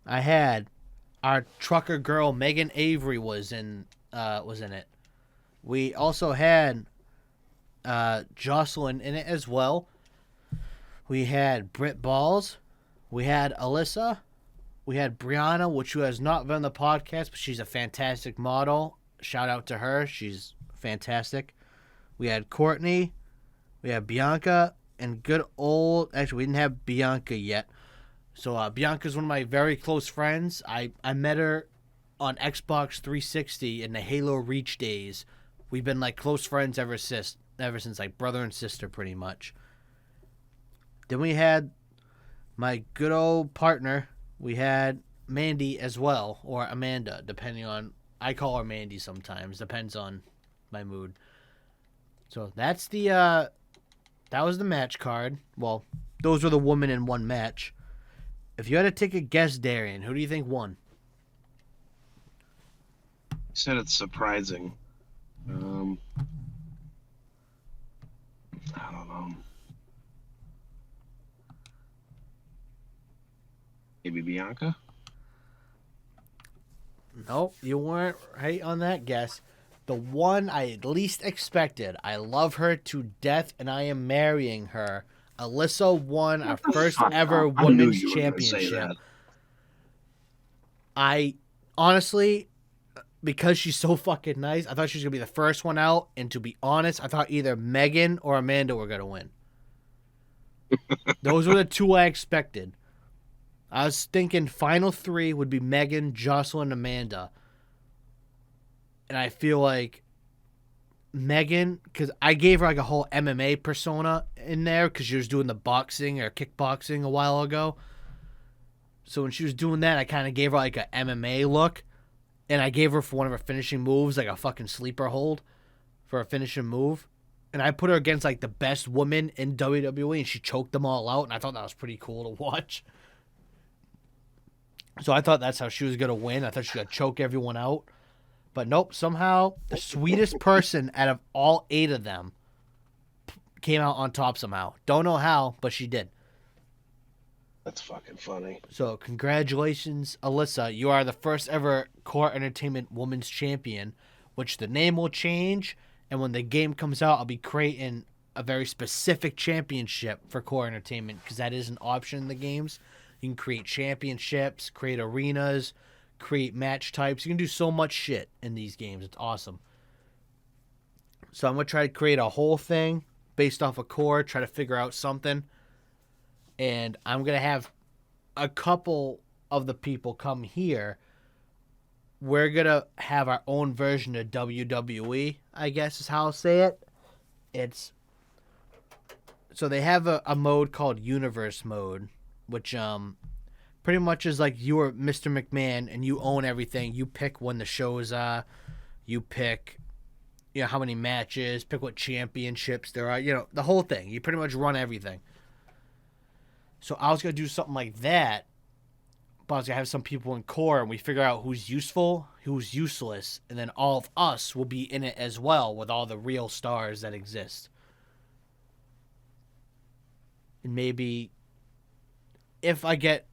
B: I had our trucker girl Megan Avery was in it. We also had Jocelyn in it as well. We had Britt Balls. We had Alyssa. We had Brianna, which has not been on the podcast, but she's a fantastic model. Shout out to her. She's fantastic. We had Courtney. We had Bianca. And good old... Actually, we didn't have Bianca yet. So Bianca's one of my very close friends. I met her on Xbox 360 in the Halo Reach days. We've been like close friends ever since like brother and sister pretty much. Then we had my good old partner. We had Mandy as well, or Amanda, depending on... I call her Mandy sometimes. Depends on my mood. So that's the... That was the match card. Well, those were the women in one match. If you had to take a guess, Darian, who do you think won?
A: You said it's surprising. I don't know. Maybe Bianca?
B: Nope, you weren't right on that guess. The one I least expected. I love her to death, and I am marrying her. Alyssa won our first ever women's championship. I honestly, because she's so fucking nice, I thought she was going to be the first one out. And to be honest, I thought either Megan or Amanda were going to win. Those were the two I expected. I was thinking final three would be Megan, Jocelyn, Amanda. And I feel like Megan, because I gave her like a whole MMA persona in there because she was doing the boxing or kickboxing a while ago. So when she was doing that, I kind of gave her like a MMA look. And I gave her for one of her finishing moves, like a fucking sleeper hold for a finishing move. And I put her against like the best woman in WWE, and she choked them all out. And I thought that was pretty cool to watch. So I thought that's how she was going to win. I thought she was going to choke everyone out. But nope, somehow the sweetest person out of all 8 of them came out on top somehow. Don't know how, but she did.
A: That's fucking funny.
B: So congratulations, Alyssa. You are the first ever Core Entertainment Women's Champion, which the name will change. And when the game comes out, I'll be creating a very specific championship for Core Entertainment because that is an option in the games. You can create championships, create arenas, create match types. You can do so much shit in these games. It's awesome. So I'm going to try to create a whole thing based off of Core, try to figure out something. And I'm going to have a couple of the people come here. We're going to have our own version of WWE, I guess is how I'll say it. So they have a mode called Universe Mode, which pretty much is like you are Mr. McMahon and you own everything. You pick when the shows are. You pick, how many matches, pick what championships there are. The whole thing. You pretty much run everything. So I was going to do something like that, but I was going to have some people in Core, and we figure out who's useful, who's useless, and then all of us will be in it as well with all the real stars that exist. And maybe if I get,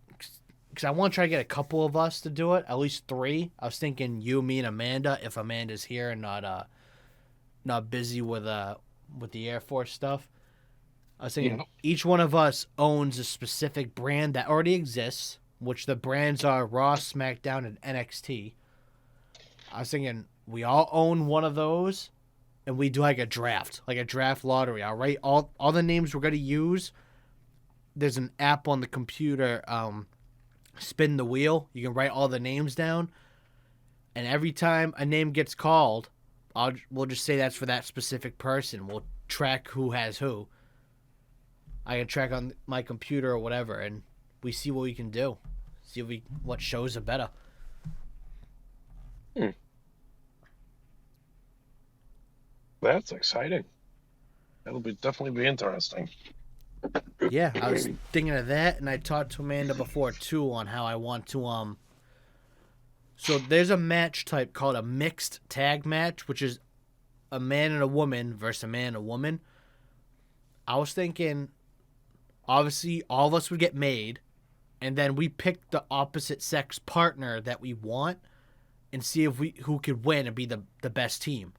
B: because I want to try to get a couple of us to do it, at least 3. I was thinking you, me, and Amanda, if Amanda's here and not busy with the Air Force stuff. I was thinking each one of us owns a specific brand that already exists, which the brands are Raw, SmackDown, and NXT. I was thinking we all own one of those, and we do like a draft lottery. I'll write all the names we're going to use. There's an app on the computer, Spin the Wheel. You can write all the names down, and every time a name gets called, we'll just say that's for that specific person. We'll track who has who. I can track on my computer or whatever, and we see what we can do. See what shows are better.
A: That's exciting. That'll definitely be interesting.
B: Yeah, I was thinking of that, and I talked to Amanda before too on how I want to So there's a match type called a mixed tag match, which is a man and a woman versus a man and a woman. I was thinking, obviously, all of us would get made, and then we pick the opposite sex partner that we want, and see who could win and be the best team.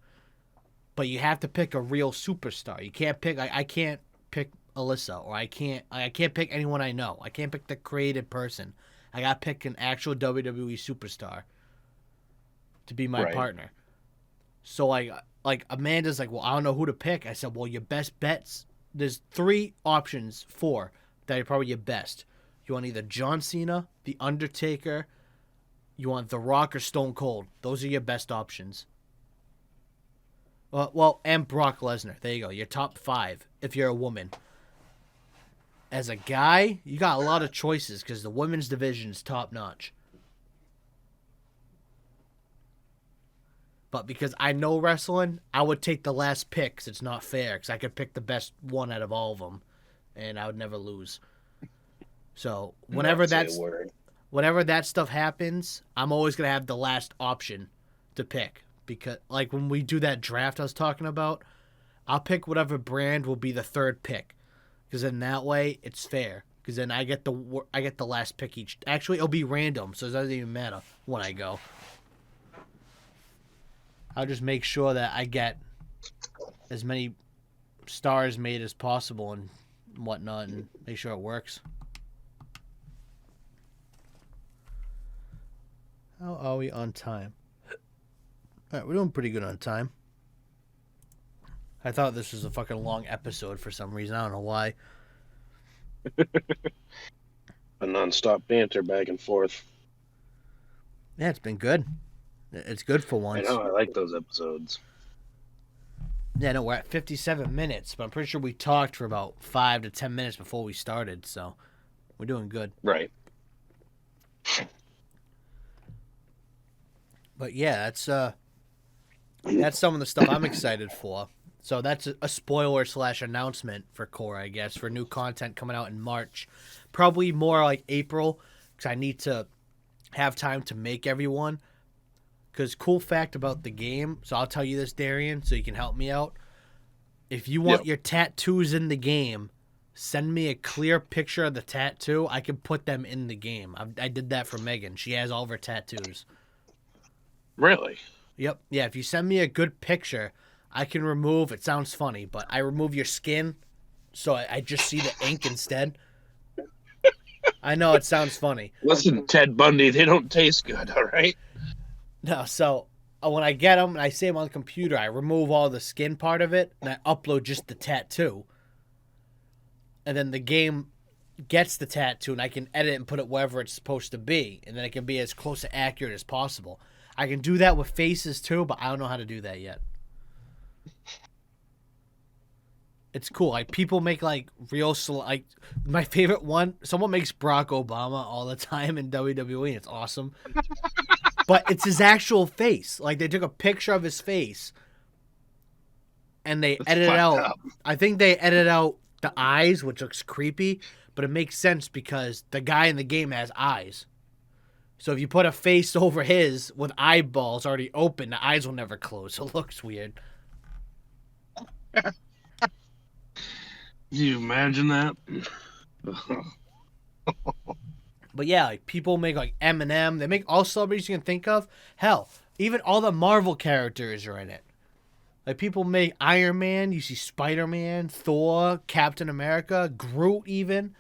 B: But you have to pick a real superstar. You can't pick. I can't pick Alyssa, or I can't pick anyone I know. I can't pick the created person. I gotta pick an actual WWE superstar to be my partner. So like Amanda's like, well, I don't know who to pick. I said, well, your best bets. There's 3 options, 4 that are probably your best. You want either John Cena, The Undertaker, you want The Rock, or Stone Cold. Those are your best options. Well, and Brock Lesnar. There you go. Your top 5 if you're a woman. As a guy, you got a lot of choices because the women's division is top notch. But because I know wrestling, I would take the last pick because it's not fair. Because I could pick the best one out of all of them, and I would never lose. So whenever that stuff happens, I'm always gonna have the last option to pick. Because like when we do that draft I was talking about, I'll pick whatever brand will be the 3rd pick. Because then that way it's fair. Because then I get the last pick each. Actually, it'll be random, so it doesn't even matter when I go. I'll just make sure that I get as many stars made as possible and whatnot, and make sure it works. How are we on time? All right, we're doing pretty good on time. I thought this was a fucking long episode for some reason. I don't know why.
A: A non-stop banter back and forth.
B: Yeah, it's been good. It's good for
A: I
B: once.
A: know, I like those episodes.
B: Yeah, no, we're at 57 minutes, but I'm pretty sure we talked for about 5 to 10 minutes before we started, so we're doing good.
A: Right.
B: But yeah, that's some of the stuff I'm excited for. So that's a spoiler / announcement for CoRR, I guess, for new content coming out in March. Probably more like April, because I need to have time to make everyone. Because cool fact about the game, so I'll tell you this, Darian, so you can help me out. If you want your tattoos in the game, send me a clear picture of the tattoo. I can put them in the game. I did that for Megan. She has all of her tattoos.
A: Really?
B: Yep. Yeah, if you send me a good picture, I can remove, it sounds funny, but I remove your skin, so I just see the ink instead. I know it sounds funny.
A: Listen, Ted Bundy, they don't taste good, all right?
B: No, so when I get them and I save them on the computer, I remove all the skin part of it, and I upload just the tattoo. And then the game gets the tattoo, and I can edit and put it wherever it's supposed to be, and then it can be as close to accurate as possible. I can do that with faces too, but I don't know how to do that yet. It's cool. Like, people make like real like my favorite one. Someone makes Barack Obama all the time in WWE, and it's awesome. But it's his actual face. Like, they took a picture of his face, and they edited out.
A: Up.
B: I think they edited out the eyes, which looks creepy, but it makes sense because the guy in the game has eyes. So if you put a face over his with eyeballs already open, the eyes will never close. So it looks weird.
A: Do you imagine that?
B: But yeah, like, people make like Eminem. They make all celebrities you can think of. Hell, even all the Marvel characters are in it. Like, people make Iron Man. You see Spider-Man, Thor, Captain America, Groot even.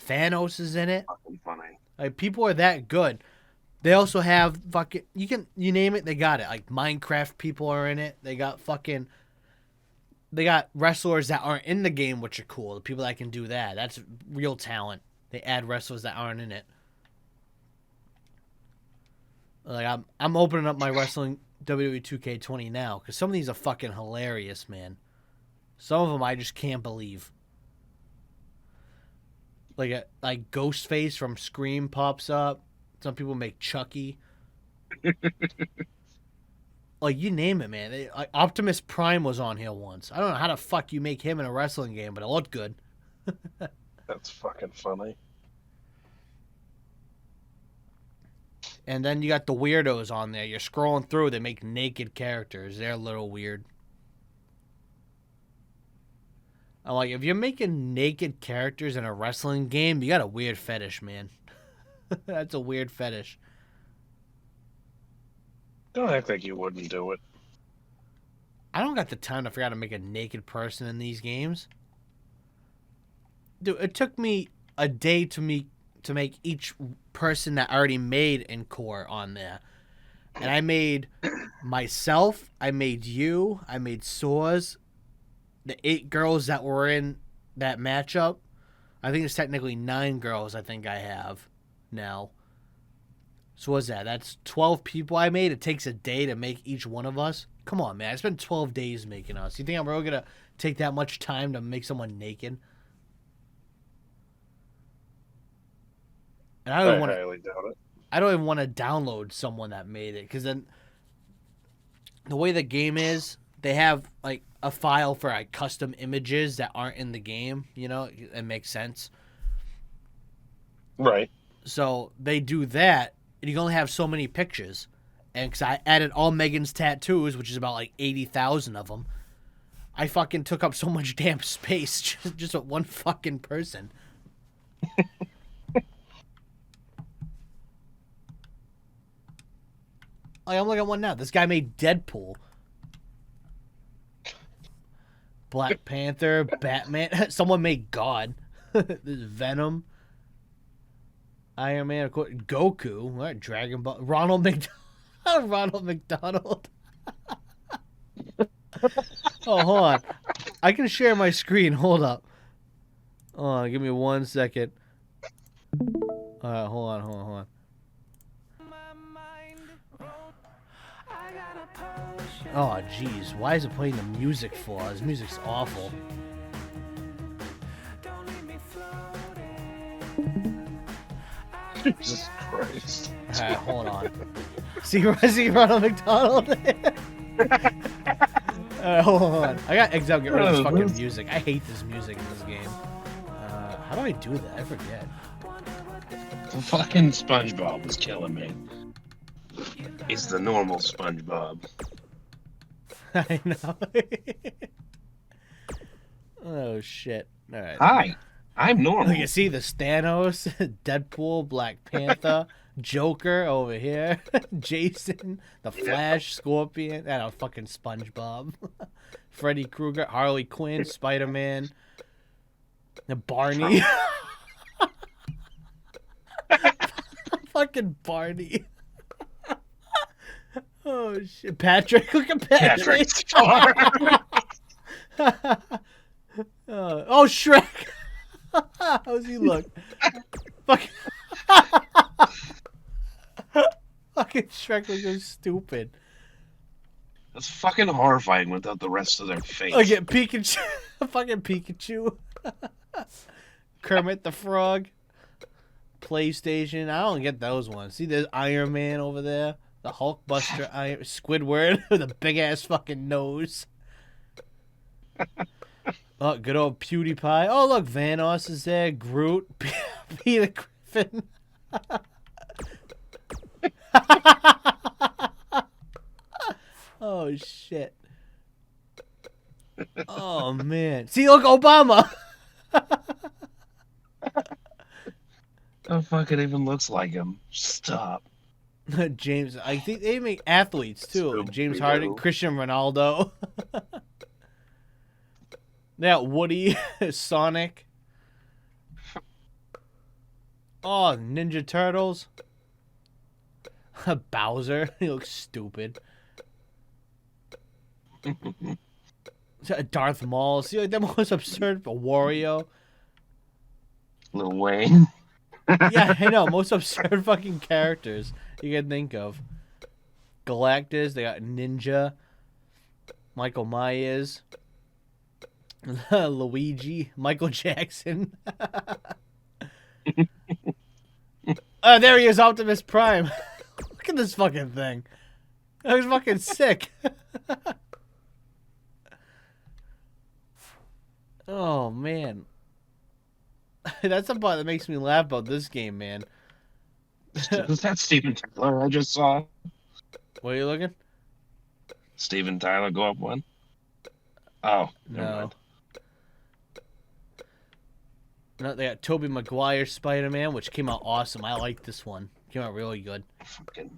B: Thanos is in it.
A: Fucking funny.
B: Like, people are that good. They also have fucking, you name it, they got it. Like, Minecraft people are in it. They got wrestlers that aren't in the game, which are cool. The people that can do that. That's real talent. They add wrestlers that aren't in it. Like, I'm opening up my wrestling WWE 2K20 now, because some of these are fucking hilarious, man. Some of them I just can't believe. Like Ghostface from Scream pops up. Some people make Chucky. Like, you name it, man. Like, Optimus Prime was on here once. I don't know how the fuck you make him in a wrestling game, but it looked good.
A: That's fucking funny.
B: And then you got the weirdos on there. You're scrolling through, they make naked characters. They're a little weird. I'm like, if you're making naked characters in a wrestling game, you got a weird fetish, man. That's a weird fetish.
A: Don't act like you wouldn't do it.
B: I don't got the time to figure out how to make a naked person in these games. Dude, it took me a day to make each person that I already made in CoRR on there. And I made myself, I made you, I made Soars, the 8 girls that were in that matchup. I think it's technically 9 girls I think I have now. So what's that? That's 12 people I made. It takes a day to make each one of us. Come on, man. I spent 12 days making us. You think I'm really going to take that much time to make someone naked? And I
A: highly doubt it.
B: I don't even want to download someone that made it, because then the way the game is, they have like a file for like custom images that aren't in the game. You know, it makes sense.
A: Right.
B: So they do that, and you can only have so many pictures. And because I added all Megan's tattoos, which is about like 80,000 of them, I fucking took up so much damn space just with one fucking person. Like, I'm looking at one now. This guy made Deadpool, Black Panther, Batman. Someone made God. There's Venom, Iron Man, of course, Goku, right? Dragon Ball, Ronald McDonald. Ronald McDonald. Oh, hold on. I can share my screen. Hold up. Hold on, give me 1 second. Alright, hold on. Oh, jeez. Why is it playing the music for? This music's awful.
A: Jesus Christ.
B: Alright, hold on. See Ronald McDonald? Hold on. I got eggs out. Get rid of this fucking music. I hate this music in this game. How do I do that? I forget.
A: The fucking SpongeBob was killing me. He's the normal SpongeBob.
B: I know. Oh shit! All right.
A: Hi, I'm normal.
B: You see the Thanos, Deadpool, Black Panther, Joker over here, Jason, the Flash, Scorpion, and a fucking SpongeBob, Freddy Krueger, Harley Quinn, Spider-Man, and Barney. Fucking Barney. Oh shit, Patrick! Look at Patrick. Oh, Shrek! How's he look? Fucking Shrek looks so stupid.
A: That's fucking horrifying without the rest of their face.
B: Look at Pikachu. Fucking Pikachu. Kermit the Frog. PlayStation. I don't get those ones. See, there's Iron Man over there. The Hulkbuster, Squidward with a big ass fucking nose. Oh, good old PewDiePie. Oh, look, Vanoss is there. Groot. Peter Griffin. Oh, shit. Oh, man. See, look, Obama.
A: Oh, fuck, it even looks like him. Stop.
B: James, I think they make athletes, too. James Harden, Cristiano Ronaldo. Yeah, Woody, Sonic. Oh, Ninja Turtles. Bowser. He looks stupid. Darth Maul. See, like, the most absurd. Wario.
A: Lil Wayne.
B: Yeah, I know. Most absurd fucking characters you can think of. Galactus. They got Ninja. Michael Myers. Luigi, Michael Jackson. There he is, Optimus Prime. Look at this fucking thing. That was fucking sick. Oh, man. That's the part that makes me laugh about this game, man.
A: Was that Steven Tyler I just saw?
B: What are you looking?
A: Steven Tyler go up one? Oh, never
B: No.
A: mind.
B: No, they got Tobey Maguire Spider-Man, which came out awesome. I like this one. Came out really good.
A: Fucking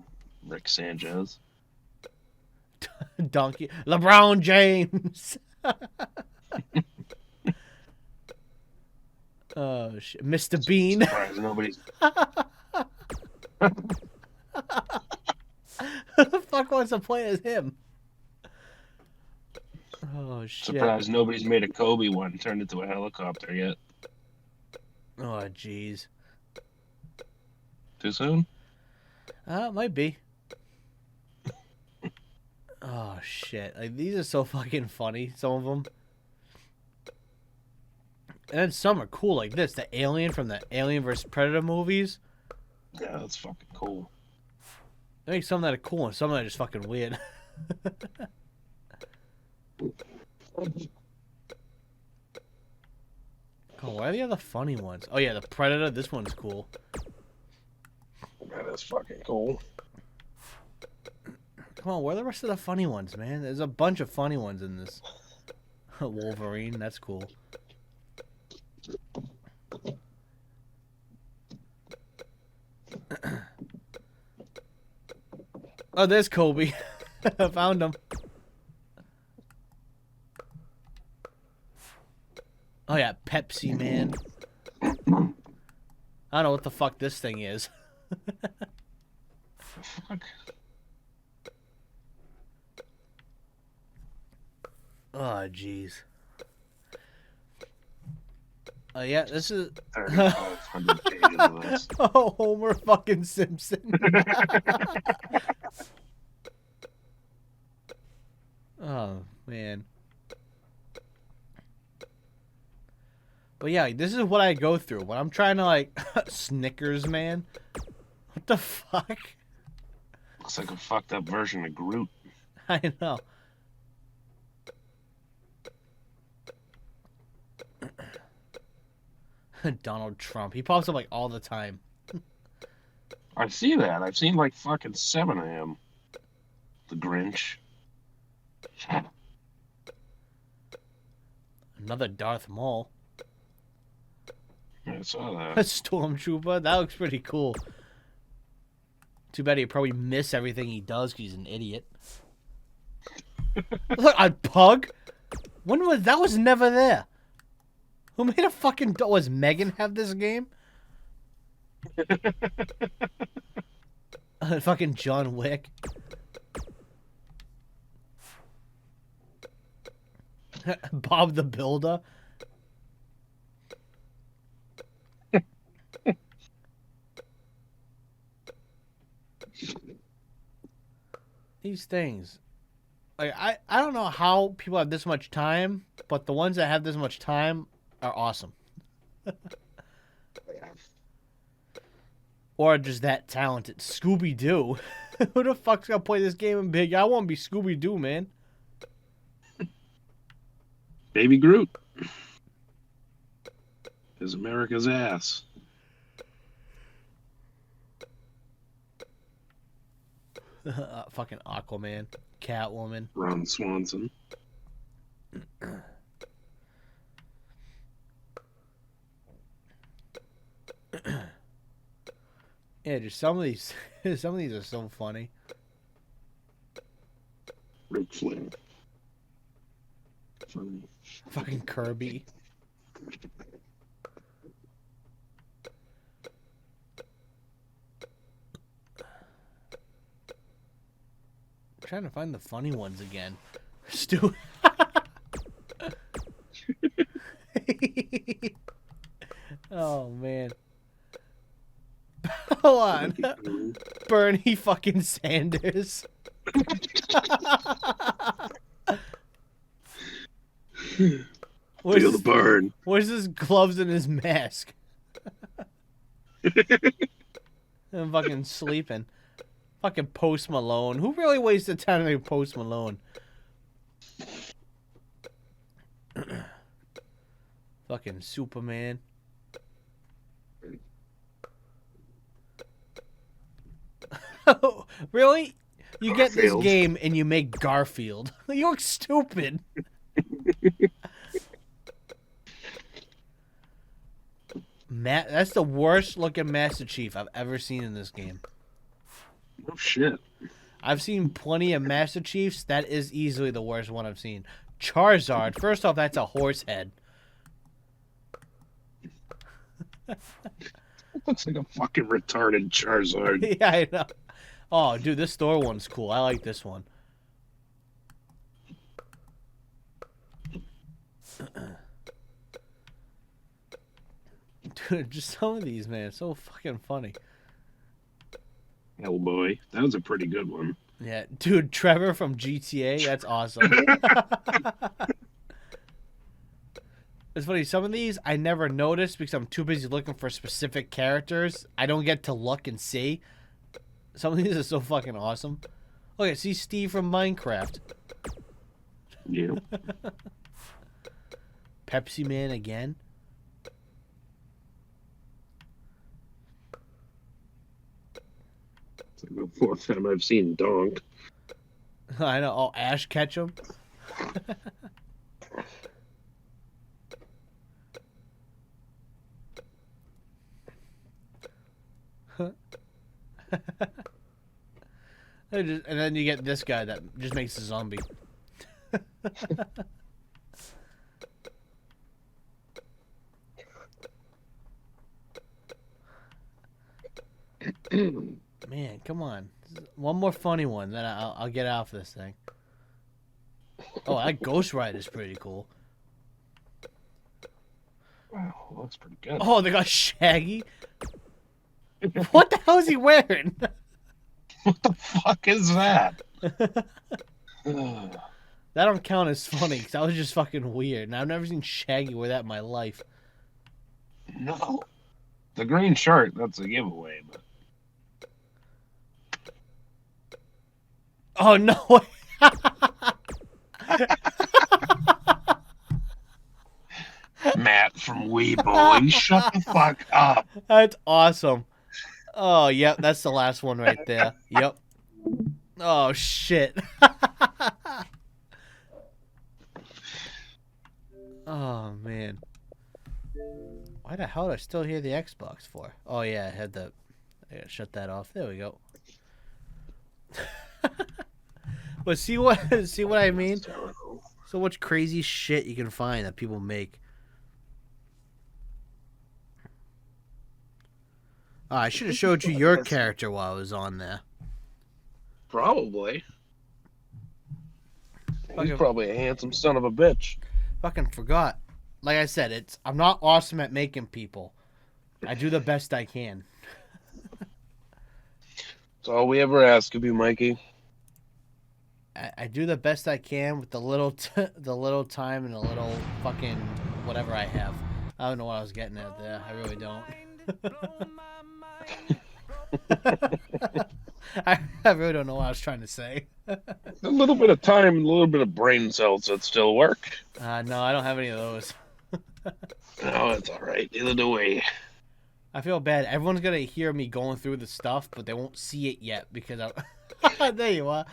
A: Rick Sanchez.
B: Donkey. LeBron James. Oh, shit. Mr. Bean.
A: Surprised nobody's...
B: Who the fuck wants to play as him? Oh, shit.
A: Surprised nobody's made a Kobe one turned into a helicopter yet.
B: Oh, jeez.
A: Too soon?
B: It might be. Oh, shit. Like, these are so fucking funny, some of them. And then some are cool, like this. The alien from the Alien vs. Predator movies.
A: Yeah, that's fucking cool.
B: They make some that are cool and some that are just fucking weird. Oh, why are the other funny ones? Oh, yeah, the Predator. This one's cool.
A: That is fucking cool.
B: Come on, where are the rest of the funny ones, man? There's a bunch of funny ones in this. Wolverine, that's cool. Oh, there's Kobe. I found him. Oh, yeah, Pepsi Man. I don't know what the fuck this thing is.
A: Fuck.
B: Oh, jeez. Oh, yeah, this is...
A: 3,500 pages of this.
B: Oh, Homer fucking Simpson. Oh, man. But yeah, this is what I go through when I'm trying to, like, Snickers, man. What the fuck?
A: Looks like a fucked up version of Groot.
B: I know. Donald Trump. He pops up, like, all the time.
A: I see that. I've seen like fucking 7 of him. The Grinch.
B: Another Darth Maul.
A: I saw
B: A
A: that.
B: stormtrooper. That looks pretty cool. Too bad he'd probably miss everything he does because he's an idiot. Look, a pug? When was that? Was never there. Who made a fucking... Was Megan have this game? Fucking John Wick. Bob the Builder. These things. Like, I don't know how people have this much time, but the ones that have this much time are awesome. Or just that talented. Scooby-Doo. Who the fuck's gonna play this game in big? I want to be Scooby-Doo, man.
A: Baby Groot. Is America's ass.
B: Fucking Aquaman. Catwoman.
A: Ron Swanson.
B: Yeah, just some of these some of these are so funny.
A: Ric Flair. Funny.
B: Fucking Kirby. I'm trying to find the funny ones again. Stu. Oh man. Hold on. Bernie fucking Sanders.
A: Feel the burn.
B: Where's his gloves and his mask? I'm fucking sleeping. Fucking Post Malone. Who really wasted time to make Post Malone? Fucking Superman. Really? You get this
A: Garfield.
B: game and you make Garfield. You look stupid. That's the worst looking Master Chief I've ever seen in this game.
A: Oh shit.
B: I've seen plenty of Master Chiefs. That is easily the worst one I've seen. Charizard. First off, that's a horse head.
A: Looks like a fucking retarded Charizard.
B: Yeah, I know. Oh, dude, this Thor one's cool. I like this one. Dude, just some of these, man. So fucking funny.
A: Hellboy. That was a pretty good one.
B: Yeah, dude, Trevor from GTA. That's awesome. It's funny. Some of these I never noticed because I'm too busy looking for specific characters. I don't get to look and see. Some of these are so fucking awesome. Okay, see Steve from Minecraft.
A: Yeah.
B: Pepsi Man again.
A: It's like the 4th time I've seen Donk.
B: I know. Oh, Ash Ketchum. And then you get this guy that just makes a zombie. Man, come on. One more funny one, then I'll get off this thing. Oh, that Ghost Rider's pretty cool.
A: Wow, looks pretty good.
B: Oh, they got Shaggy. What the hell is he wearing?
A: What the fuck is that?
B: That don't count as funny because that was just fucking weird. And I've never seen Shaggy wear that in my life.
A: No. The green shirt, that's a giveaway, but
B: Oh, no.
A: Matt from Wee Boy, shut the fuck up.
B: That's awesome. Oh, yep, that's the last one right there. Yep. Oh, shit. Oh, man. Why the hell do I still hear the Xbox for? Oh, yeah, I gotta shut that off. There we go. But see what I mean? So much crazy shit you can find that people make. Oh, I should have showed you your character while I was on there.
A: Probably. He's probably a handsome son of a bitch.
B: Fucking forgot. Like I said, I'm not awesome at making people. I do the best I can.
A: That's all we ever ask of you, Mikey.
B: I do the best I can with the little time and the little fucking whatever I have. I don't know what I was getting at there. I really don't. I really don't know what I was trying to say.
A: A little bit of time and a little bit of brain cells that still work.
B: No, I don't have any of those.
A: No, it's all right. Neither do we.
B: I feel bad. Everyone's gonna hear me going through the stuff, but they won't see it yet because there you are.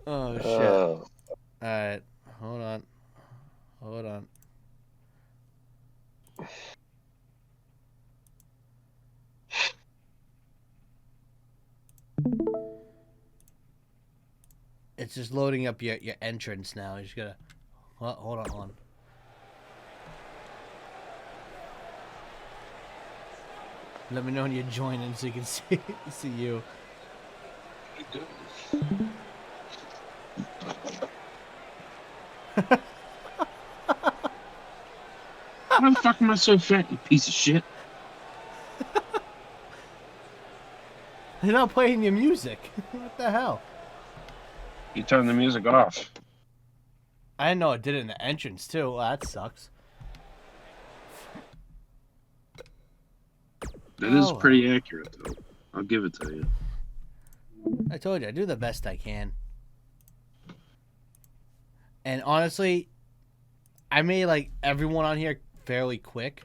B: Oh shit! All right, hold on. It's just loading up your entrance now. You just gotta. Well, hold on. Let me know when you're joining so you can see you.
A: Why the fuck am I so fat, you piece of shit?
B: They're not playing your music. What the hell?
A: You turned the music off.
B: I didn't know it did it in the entrance too. Well, that sucks.
A: That is pretty accurate, though. I'll give it to you.
B: I told you, I do the best I can. And honestly, I made like everyone on here fairly quick.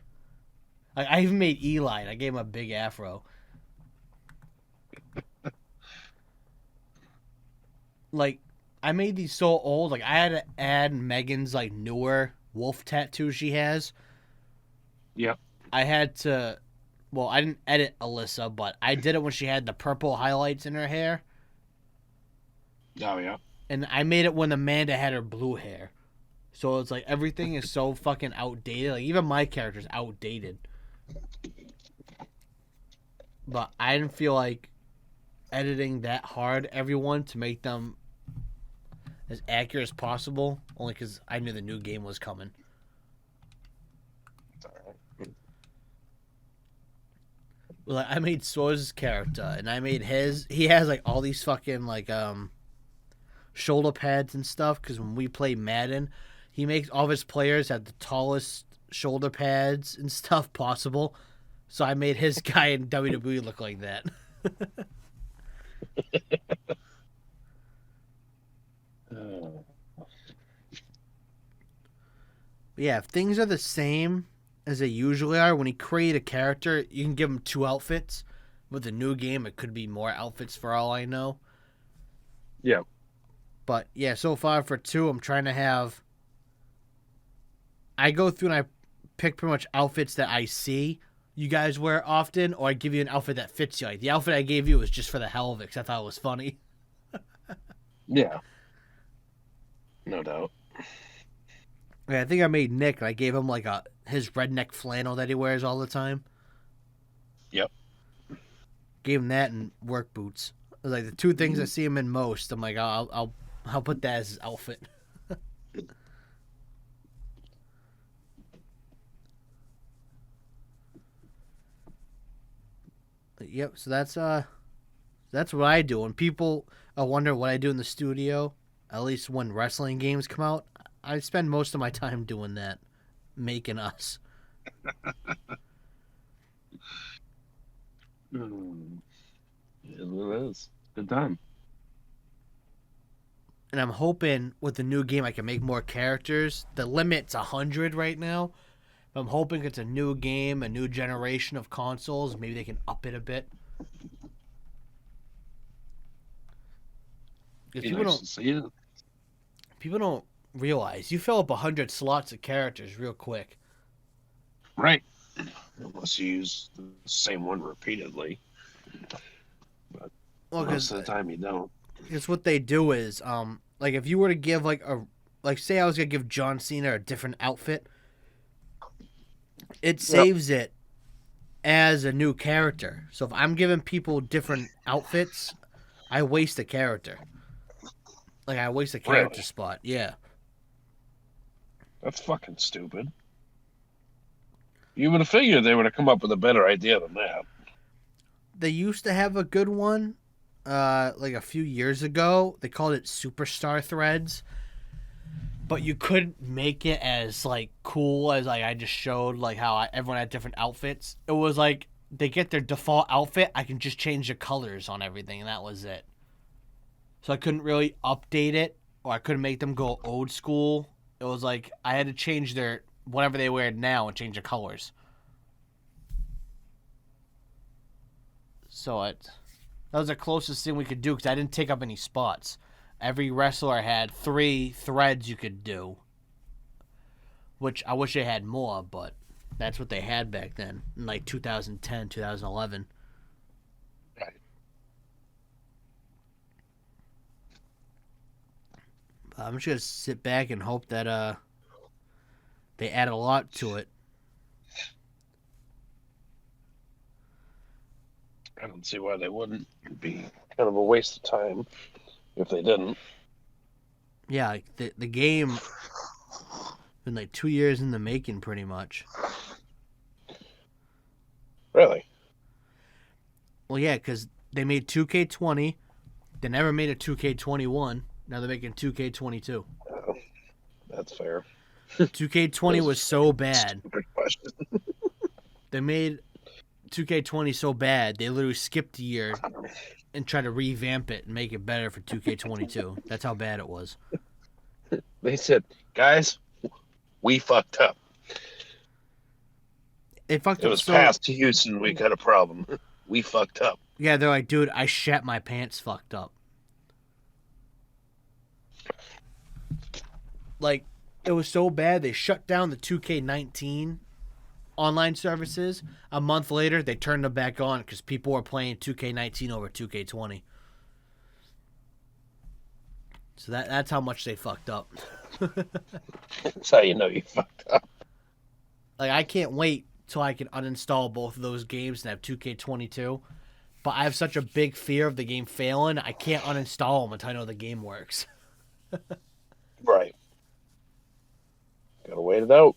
B: Like I even made Eli. And I gave him a big afro. Like I made these so old. Like I had to add Megan's like newer wolf tattoo she has.
A: Yep.
B: I had to. Well, I didn't edit Alyssa, but I did it when she had the purple highlights in her hair.
A: Oh, yeah.
B: And I made it when Amanda had her blue hair. So it's like everything is so fucking outdated. Like even my character's outdated. But I didn't feel like editing that hard everyone to make them as accurate as possible. Only because I knew the new game was coming. Like I made Soares' character, and I made his. He has like all these fucking like shoulder pads and stuff. Because when we play Madden, he makes all of his players have the tallest shoulder pads and stuff possible. So I made his guy in WWE look like that. Yeah, if things are the same as they usually are, when you create a character, you can give them 2 outfits. With the new game, it could be more outfits for all I know.
A: Yeah.
B: But yeah, so far for 2, I'm trying to have. I go through and I pick pretty much outfits that I see you guys wear often, or I give you an outfit that fits you. Like the outfit I gave you was just for the hell of it, because I thought it was funny.
A: Yeah. No doubt.
B: Yeah, I think I made Nick, and I gave him like his redneck flannel that he wears all the time.
A: Yep.
B: Gave him that and work boots. Like the two things I see him in most, I'm like, I'll put that as his outfit. Yep. So that's what I do. When people wonder what I do in the studio, at least when wrestling games come out, I spend most of my time doing that, making us.
A: It is. Good time.
B: And I'm hoping with the new game I can make more characters. The limit's 100 right now. I'm hoping it's a new game, a new generation of consoles. Maybe they can up it a bit. Because people don't realize you fill up 100 slots of characters real quick.
A: Right. Unless you use the same one repeatedly. But most of the time you don't.
B: It's what they do is, like if you were to give say I was gonna give John Cena a different outfit, it saves it as a new character. So if I'm giving people different outfits, I waste a character. Like I waste a character spot. Yeah.
A: That's fucking stupid. You would have figured they would have come up with a better idea than that.
B: They used to have a good one, like a few years ago. They called it Superstar Threads. But you couldn't make it as like cool as like I just showed, like how everyone had different outfits. It was like they get their default outfit. I can just change the colors on everything, and that was it. So I couldn't really update it, or I couldn't make them go old school. It was like I had to change their whatever they wear now and change the colors. So that was the closest thing we could do because I didn't take up any spots. Every wrestler had 3 threads you could do, which I wish they had more, but that's what they had back then in like 2010, 2011.
A: Right.
B: I'm just going to sit back and hope that they add a lot to it.
A: I don't see why they wouldn't. It'd be kind of a waste of time if they didn't.
B: Yeah, like the game been like 2 years in the making pretty much.
A: Really?
B: Well, yeah, because they made 2K20. They never made a 2K21. Now they're making 2K22.
A: Oh, that's fair.
B: 2K20 was so bad.
A: Stupid question.
B: They made 2K20 so bad, they literally skipped a year and tried to revamp it and make it better for 2K22. That's how bad it was.
A: They said, guys, we fucked up.
B: It fucked
A: It
B: up
A: was passed to Houston. We got a problem. We fucked up.
B: Yeah, they're like, dude, I shat my pants fucked up. Like, it was so bad, they shut down the 2K19 online services. A month later, they turned them back on because people were playing 2K19 over 2K20. So that's how much they fucked up.
A: That's how you know you fucked up.
B: Like, I can't wait till I can uninstall both of those games and have 2K22. But I have such a big fear of the game failing, I can't uninstall them until I know the game works.
A: Right. Gotta wait it out.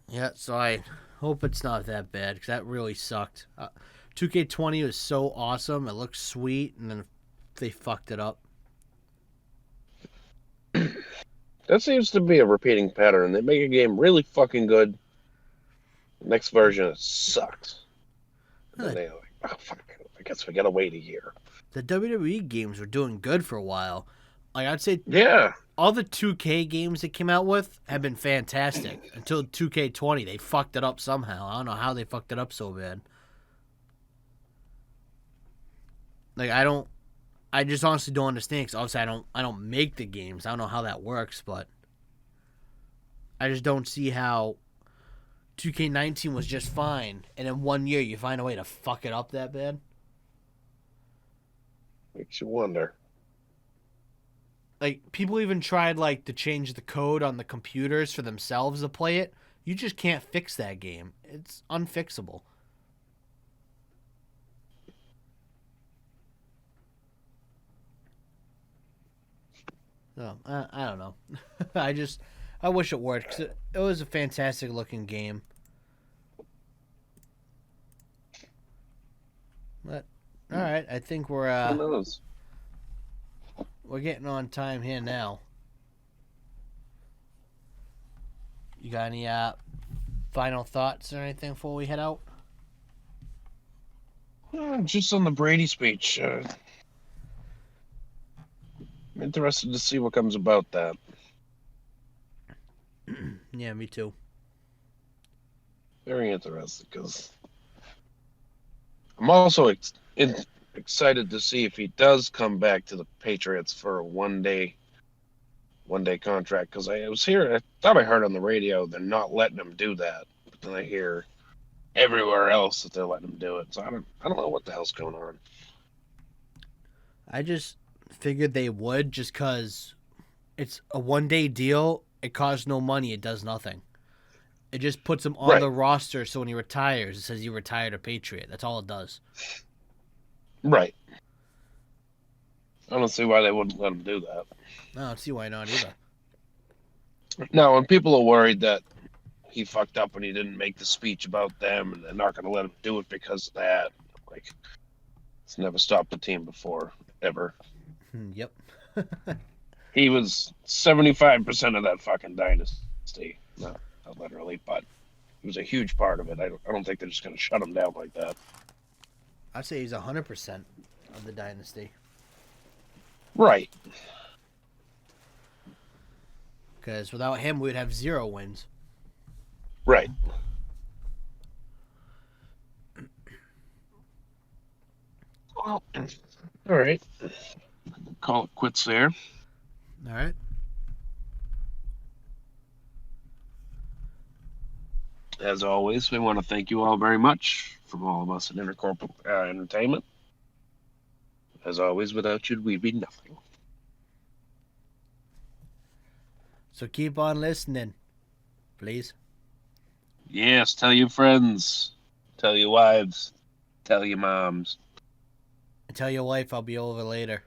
B: Yeah, so I hope it's not that bad because that really sucked. 2K20 was so awesome. It looked sweet, and then they fucked it up.
A: That seems to be a repeating pattern. They make a game really fucking good. The next version, it sucks. And they're like, oh, fuck, I guess we gotta wait a year.
B: The WWE games were doing good for a while. Like, I'd say all the 2K games they came out with have been fantastic. Until 2K20, they fucked it up somehow. I don't know how they fucked it up so bad. Like, I just honestly don't understand because obviously I don't make the games. I don't know how that works, but I just don't see how 2K19 was just fine, and in 1 year you find a way to fuck it up that bad.
A: Makes you wonder.
B: Like, people even tried, like, to change the code on the computers for themselves to play it. You just can't fix that game. It's unfixable. So I don't know. I wish it worked 'cause it was a fantastic looking game. But all right, I think
A: Who knows?
B: we're getting on time here now. You got any final thoughts or anything before we head out?
A: Just on the Brady speech. I'm interested to see what comes about that.
B: Yeah, me too.
A: Very interested because I'm also excited to see if he does come back to the Patriots for a one-day contract. Because I thought I heard on the radio they're not letting him do that, but then I hear everywhere else that they're letting him do it. So I don't know what the hell's going on.
B: I just figured they would just because it's a 1 day deal. It costs no money. It does nothing. It just puts him on the roster so when he retires, it says he retired a Patriot. That's all it does.
A: Right. I don't see why they wouldn't let him do that.
B: I don't see why not either.
A: Now, when people are worried that he fucked up when he didn't make the speech about them and they're not going to let him do it because of that, like, it's never stopped the team before, ever.
B: Yep.
A: He was 75% of that fucking dynasty. No, not literally, but he was a huge part of it. I don't think they're just going to shut him down like that.
B: I'd say he's 100% of the dynasty.
A: Right.
B: Because without him, we'd have 0 wins.
A: Right. Well, all right. Call it quits there.
B: All right.
A: As always, we want to thank you all very much from all of us at Intercorp Entertainment. As always, without you, we'd be nothing.
B: So keep on listening, please.
A: Yes, tell your friends, tell your wives, tell your moms.
B: And tell your wife I'll be over later.